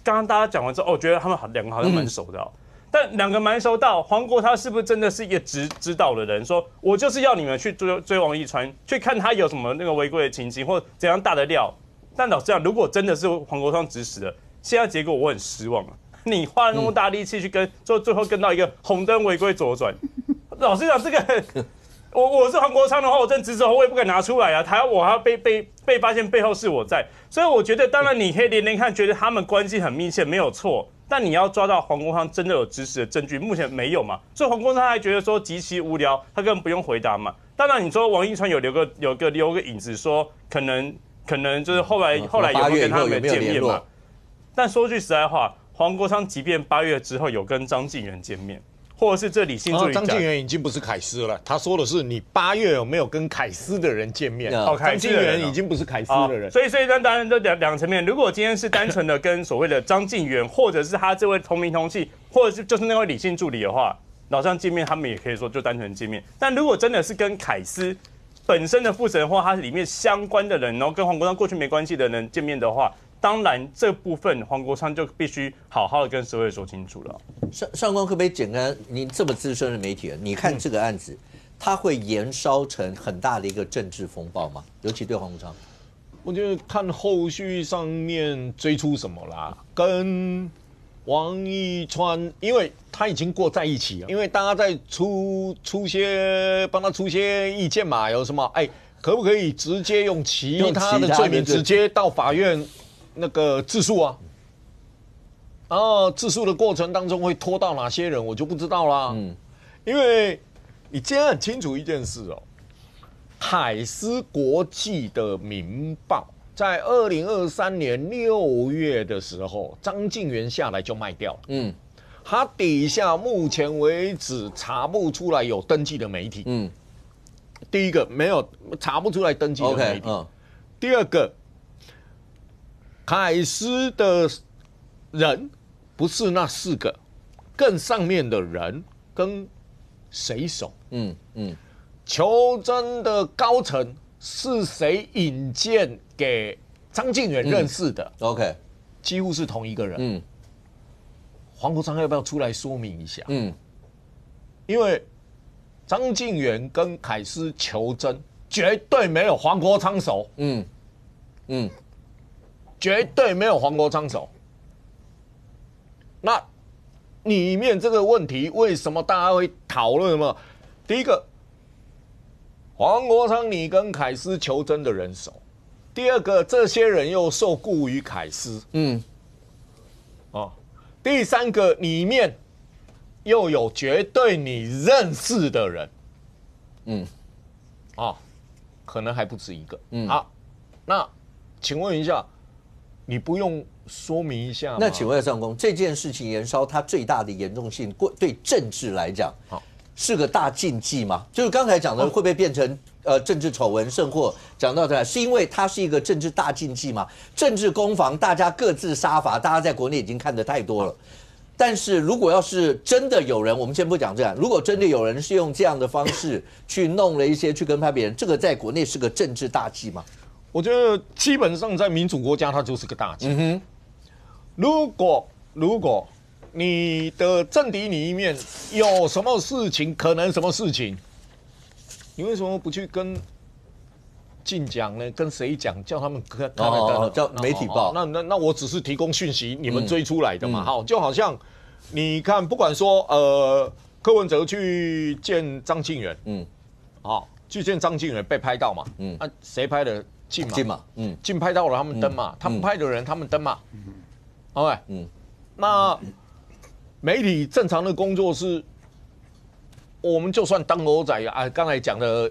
刚刚大家讲完之后，觉得他们2个好像蛮熟的但2个蛮熟到黄国昌是不是真的是一个知道的人？说我就是要你们去追王一川，去看他有什么那个违规的情形或怎样大的料。但老实讲，如果真的是黄国昌指使的，现在结果我很失望啊。你花了那么大力气去跟，最后跟到一个红灯违规左转。老实讲，这个我是黄国昌的话，我真指使我也不敢拿出来啊。我还要被发现背后是我在，所以我觉得，当然你可以连看，觉得他们关系很密切，没有错。但你要抓到黄国昌真的有指使的证据，目前没有嘛？所以黄国昌还觉得说极其无聊，他根本不用回答嘛。当然你说王一川有留个影子，说可能就是后来有没有跟他们见面嘛？但说句实在话。黄国昌即便8月之后有跟张晋元见面，或者是这李信助理张晋元已经不是凯斯了，他说的是你8月有没有跟凯斯的人见面？张晋元已经不是凯斯的人，所以当然这两个层面。如果今天是单纯的跟所谓的张晋元，或者是他这位同名同姓，或者是就是那位李信助理的话，老张见面，他们也可以说就单纯见面。但如果真的是跟凯斯本身的负责人或他是里面相关的人，然后跟黄国昌过去没关系的人见面的话。当然，这部分黄国昌就必须好好的跟社会说清楚了。上官可不可以简单？你这么资深的媒体人，你看这个案子，它会延烧成很大的一个政治风暴吗？尤其对黄国昌，我觉得看后续上面追出什么啦，跟王一川，因为他已经过在一起了，因为大家在帮他出些意见嘛，有什么可不可以直接用其他的罪名直接到法院？那个自诉啊，然后自诉的过程当中会拖到哪些人，我就不知道啦。因为你今天很清楚一件事哦，凯斯国际的民报在2023年6月的时候，张晋元下来就卖掉了。他底下目前为止查不出来有登记的媒体。第一个没有查不出来登记的媒体。第二个。凯斯的人不是那4个，更上面的人跟谁熟？求真的高层是谁引荐给张晋元认识的？几乎是同一个人。黄国昌要不要出来说明一下？因为张敬源跟凯斯求真，绝对没有黄国昌熟。绝对没有黄国昌熟。那里面这个问题，为什么大家会讨论嘛？第一个，黄国昌你跟凯斯求真的人熟；第二个，这些人又受雇于凯斯。第三个，里面又有绝对你认识的人。可能还不止一个。好，那请问一下，你不用说明一下吗？那请问上公，这件事情延烧，它最大的严重性，对政治来讲，是个大禁忌吗？就是刚才讲的，会不会变成政治丑闻，甚或讲到这，是因为它是一个政治大禁忌吗？政治攻防，大家各自杀伐，大家在国内已经看得太多了。但是如果要是真的有人，我们先不讲这样，如果真的有人是用这样的方式去弄了一些去跟拍别人，这个在国内是个政治大忌吗？我觉得基本上在民主国家，它就是个大忌。如果你的政敌里面有什么事情，可能什么事情，你为什么不去跟进讲呢？跟谁讲？叫他们看叫媒体报。那我只是提供讯息，你们追出来的嘛。好，就好像你看，不管说柯文哲去见张敬源，去见张敬源被拍到嘛，谁拍的？进嘛，进拍到了，他们登嘛，他们拍的人他们登嘛，OK，那媒体正常的工作是，我们就算当狗仔啊，刚才讲的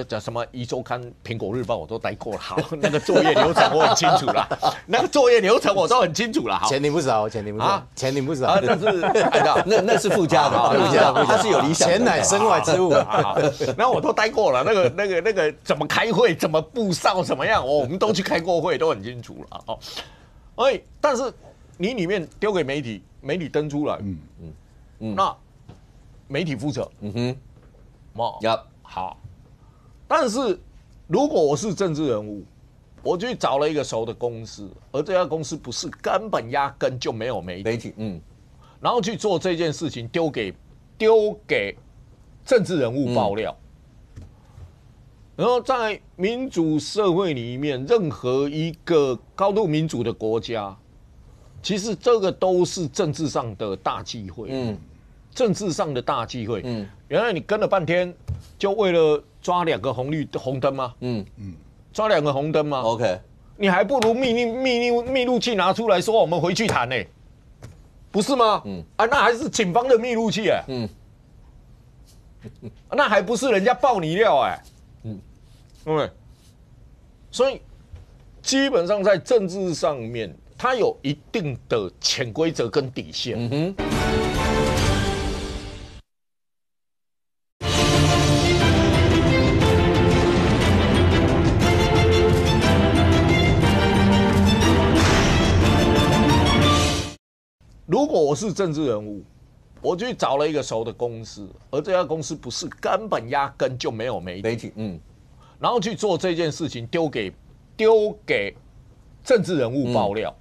讲什么《一周刊》《苹果日报》我都待过了，好，那个作业流程我很清楚了，那个作业流程我都很清楚了，好，钱领不少，钱领不少，钱领不少，那是那是附加的，附加，他是有理想，钱乃身外之物，那我都待过了，那个怎么开会，怎么布哨，怎么样，我们都去开过会，都很清楚了，但是你里面丢给媒体，媒体登出来，那。媒体负责，好。但是如果我是政治人物，我去找了一个熟的公司，而这家公司不是根本压根就没有媒体，然后去做这件事情，丢给政治人物爆料。然后在民主社会里面，任何一个高度民主的国家，其实这个都是政治上的大忌讳。政治上的大忌讳，原来你跟了半天，就为了抓2个红灯吗？抓2个红灯吗 ？OK， 你还不如密录器拿出来说，我们回去谈呢，不是吗？那还是警方的密录器哎，那还不是人家爆你料哎，对，所以基本上在政治上面，它有一定的潜规则跟底线。如果我是政治人物，我去找了一个熟的公司，而这家公司不是根本压根就没有媒体，然后去做这件事情，丢给政治人物爆料。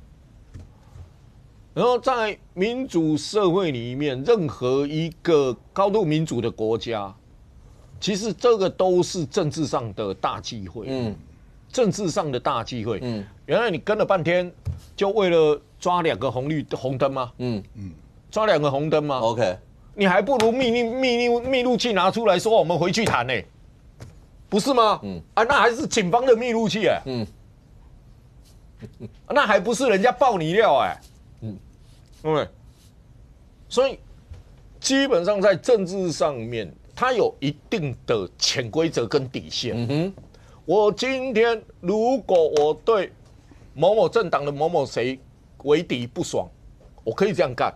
然后在民主社会里面，任何一个高度民主的国家，其实这个都是政治上的大忌讳。政治上的大忌讳。原来你跟了半天，就为了抓2个红灯吗？抓2个红灯吗 ？OK， 你还不如密录器拿出来说，我们回去谈呢，不是吗？那还是警方的密录器哎，那还不是人家爆你料哎，对，所以基本上在政治上面，它有一定的潜规则跟底线。我今天如果我对某某政党的某某谁为敌不爽，我可以这样干。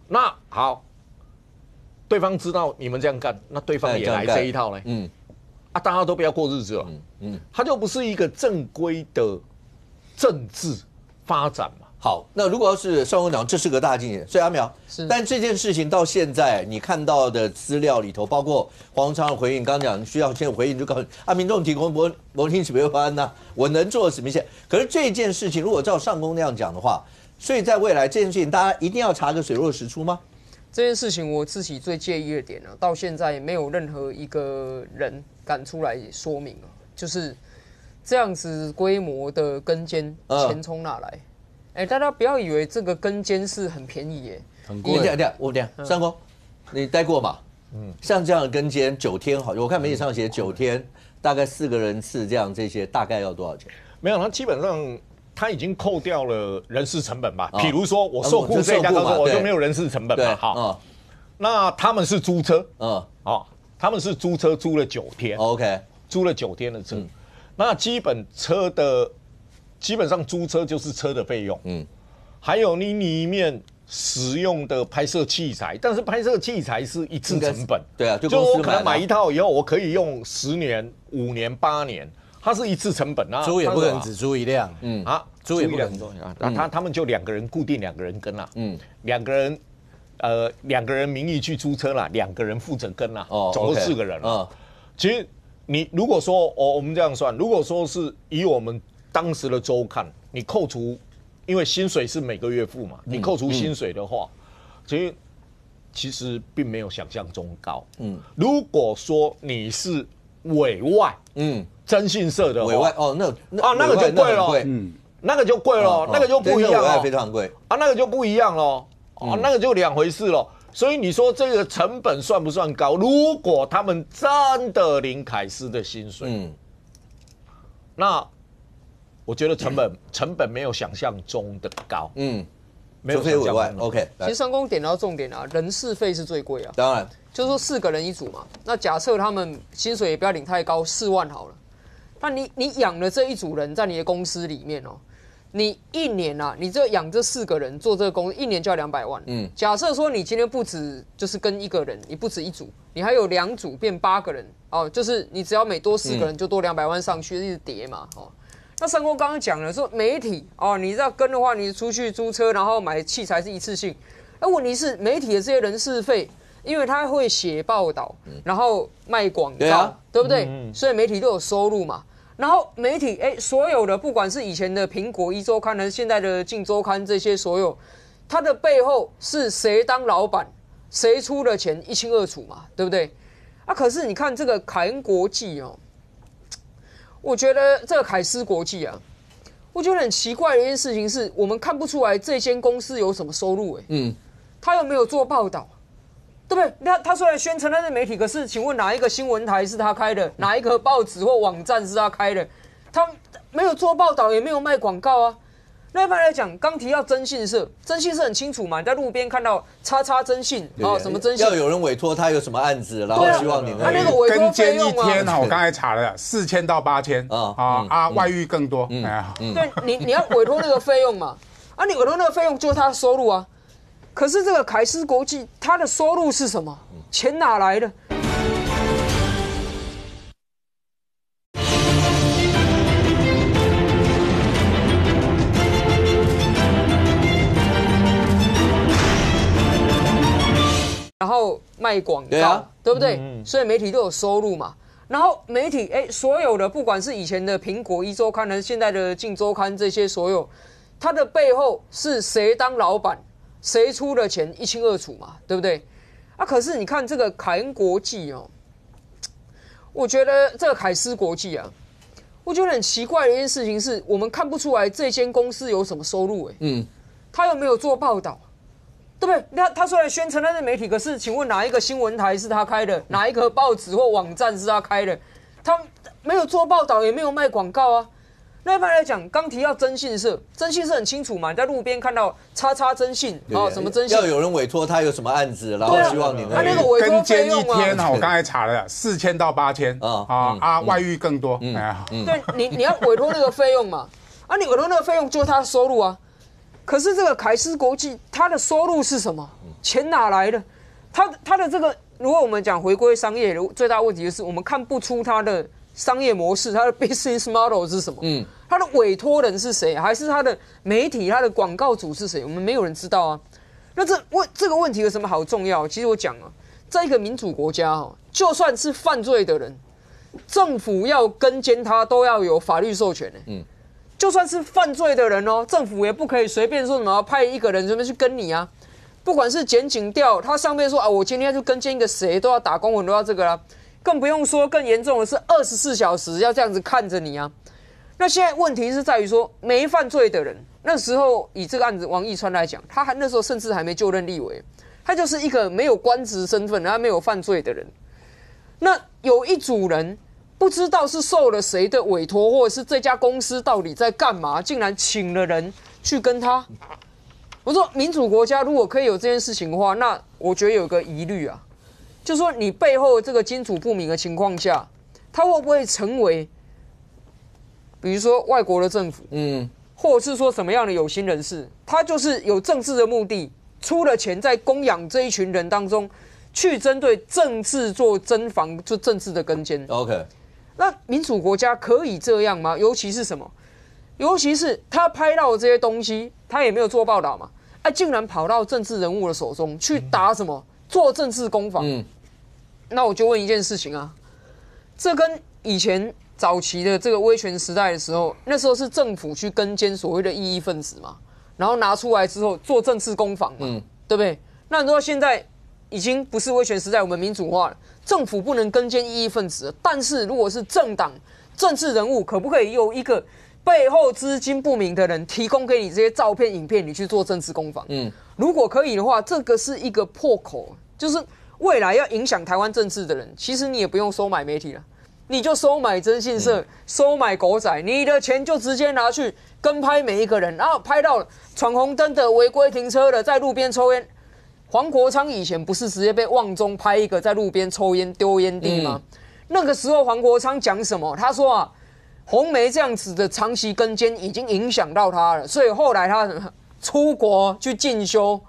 那好，对方知道你们这样干，那对方也来这一套呢。大家都不要过日子了。它就不是一个正规的政治发展嘛。好，那如果要是上公讲这是个大进展，所以阿苗是，但这件事情到现在你看到的资料里头，包括黄昌的回应，刚讲需要先回应，就告诉你啊，民众提供摩听指别方案呐，我能做什么一些？可是这件事情如果照上公那样讲的话，所以在未来这件事情，大家一定要查个水落石出吗？这件事情我自己最介意的点呢，到现在没有任何一个人敢出来说明啊，就是这样子规模的跟监钱从哪来？大家不要以为这个跟监是很便宜耶，很贵。我讲，上公，你待过嘛？像这样的跟监9天，好，我看媒体上写9天，大概4个人次这样，这些大概要多少钱？没有，他基本上他已经扣掉了人事成本吧。比如说我受雇这家公司，我就没有人事成本嘛。好，那他们是租车，他们是租车租了9天 ，OK， 租了9天的车，那基本上租车就是车的费用，还有你里面使用的拍摄器材，但是拍摄器材是一次成本，对啊，就我可能买一套以后，我可以用10年、5年、8年，它是一次成本啊。租也不可能只租一辆，租也不可能。他们就2个人固定2个人跟啦，2个人名义去租车啦，2个人负责跟啦，总共4个人了。其实你如果说我们这样算，如果说是以我们当时的周看，你扣除，因为薪水是每个月付嘛，你扣除薪水的话，其实并没有想象中高。如果说你是委外，征信社的话，委外那个就贵了，那个就贵了，那个就不一样了，非常贵啊，那个就不一样了，那个就2回事了。所以你说这个成本算不算高？如果他们真的领凯斯的薪水，那我觉得成本没有想象中的高，没有想象中的高。OK， 其实上公点到重点啊，人事费是最贵啊。当然，就是说4个人一组嘛，那假设他们薪水也不要领太高，4万好了。那你养了这一组人在你的公司里面哦，你1年啊，你这养这4个人做这个公司，1年就要200万。假设说你今天不止就是跟1个人，你不止一组，你还有2组变8个人哦，就是你只要每多4个人就多200万上去，一直叠嘛哦。那上公刚刚讲了说媒体哦，你要跟的话，你出去租车，然后买器材是一次性。那问题是媒体的这些人事费，因为他会写报道，然后卖广告，对不对？所以媒体都有收入嘛。然后媒体所有的不管是以前的苹果1周刊还是现在的镜周刊，这些所有，它的背后是谁当老板，谁出的钱一清二楚嘛，对不对？啊，可是你看这个凯恩国际哦。我觉得这个凯斯国际啊，我觉得很奇怪的一件事情是，我们看不出来这间公司有什么收入他又没有做报道，对不对？他虽然宣称他是媒体，可是请问哪一个新闻台是他开的？哪一个报纸或网站是他开的？他没有做报道，也没有卖广告啊。那一般来讲，刚提到征信社，征信社很清楚嘛，你在路边看到叉叉征信什么征信，要有人委托他有什么案子，然后希望你那个委托费用跟监1天我刚才查了4000到8000外遇更多。对你要委托那个费用嘛，你委托那个费用就是他的收入啊。可是这个凯斯国际，它的收入是什么？钱哪来的？然后卖广告，对不对？所以媒体都有收入嘛。然后媒体所有的不管是以前的苹果1周刊还是现在的镜周刊，这些所有，它的背后是谁当老板，谁出的钱一清二楚嘛，对不对？啊，可是你看这个凯恩国际哦，我觉得这个凯斯国际啊，我觉得很奇怪的一件事情是，我们看不出来这间公司有什么收入他又没有做报道。对不对？他虽然宣称他是媒体，可是请问哪一个新闻台是他开的？哪一个报纸或网站是他开的？他没有做报道，也没有卖广告啊。那一般来讲，刚提到征信社，征信社很清楚嘛，你在路边看到叉叉征信什么征信，要有人委托他有什么案子，然后希望你那个委托费用跟监1天我刚才查了4000到8000外遇更多。对你要委托那个费用嘛，你委托那个费用就是他的收入啊。可是这个凯斯国际，它的收入是什么？钱哪来的？它的这个，如果我们讲回归商业，最大问题就是我们看不出它的商业模式，它的 business model 是什么？他的委托人是谁？还是他的媒体、他的广告主是谁？我们没有人知道啊。那这个问题有什么好重要？其实我讲啊，在一个民主国家哦，就算是犯罪的人，政府要跟监他都要有法律授权的。就算是犯罪的人哦，政府也不可以随便说什么派一个人随便去跟你啊。不管是检警调，他上面说啊，我今天就跟监一个谁都要打公文，都要这个啦。更不用说更严重的是24小时要这样子看着你啊。那现在问题是在于说，没犯罪的人，那时候以这个案子王义川来讲，他那时候甚至还没就任立委，他就是一个没有官职身份，他没有犯罪的人。那有一组人不知道是受了谁的委托，或者是这家公司到底在干嘛，竟然请了人去跟他。我说民主国家如果可以有这件事情的话，那我觉得有个疑虑啊，就是说你背后这个金主不明的情况下，他会不会成为，比如说外国的政府，或者是说什么样的有心人士，他就是有政治的目的，出了钱在供养这一群人当中，去针对政治做侦防，做政治的跟监。OK， 那民主国家可以这样吗？尤其是什么？尤其是他拍到的这些东西，他也没有做报道嘛，竟然跑到政治人物的手中去打什么？做政治攻防。那我就问一件事情啊，这跟以前早期的这个威权时代的时候，那时候是政府去跟监所谓的异议分子嘛，然后拿出来之后做政治攻防嘛，对不对？那你说现在已经不是威权时代，我们民主化了，政府不能跟监异议分子了，但是如果是政党、政治人物，可不可以有一个背后资金不明的人提供给你这些照片、影片，你去做政治攻防？如果可以的话，这个是一个破口，就是未来要影响台湾政治的人，其实你也不用收买媒体了，你就收买征信社、收买狗仔，你的钱就直接拿去跟拍每一个人，然后拍到闯红灯的、违规停车的、在路边抽烟。黄国昌以前不是直接被旺中拍一个在路边抽烟丢烟蒂吗？那个时候黄国昌讲什么？他说啊，红媒这样子的长期跟监已经影响到他了，所以后来他出国去进修。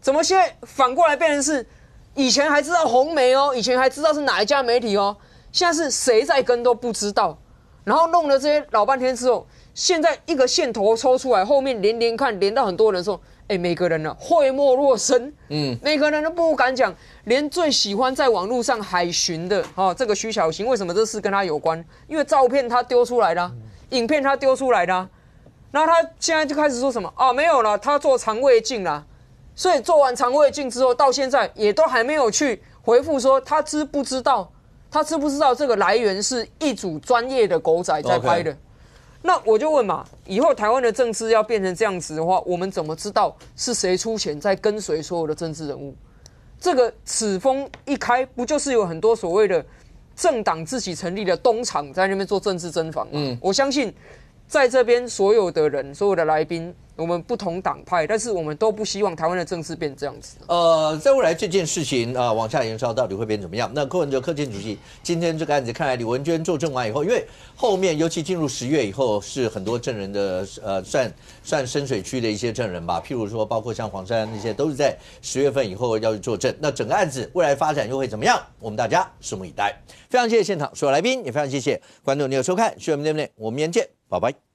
怎么现在反过来变成是以前还知道红媒哦，以前还知道是哪一家媒体哦，现在是谁在跟都不知道，然后弄了这些老半天之后，现在一个线头抽出来，后面连看连到很多人说，每个人呢讳莫若深，每个人都不敢讲，连最喜欢在网络上海巡的这个徐小新，为什么这事跟他有关？因为照片他丢出来的，影片他丢出来的，然后他现在就开始说什么没有了，他做肠胃镜啦。所以做完肠胃镜之后，到现在也都还没有去回复说他知不知道这个来源是一组专业的狗仔在拍的。那我就问嘛，以后台湾的政治要变成这样子的话，我们怎么知道是谁出钱在跟随所有的政治人物？这个此风一开，不就是有很多所谓的政党自己成立的东厂在那边做政治侦防吗？我相信在这边所有的人、所有的来宾，我们不同党派，但是我们都不希望台湾的政治变这样子。在未来这件事情往下延烧到底会变怎么样？那柯文哲、柯建主席今天这个案子，看来李文娟作证完以后，因为后面尤其进入10月以后，是很多证人的算深水区的一些证人吧，譬如说包括像黄珊那些，都是在10月份以后要去作证。那整个案子未来发展又会怎么样？我们大家拭目以待。非常谢谢现场所有来宾，也非常谢谢观众朋友收看《新闻对不对》，我们明天见，拜拜。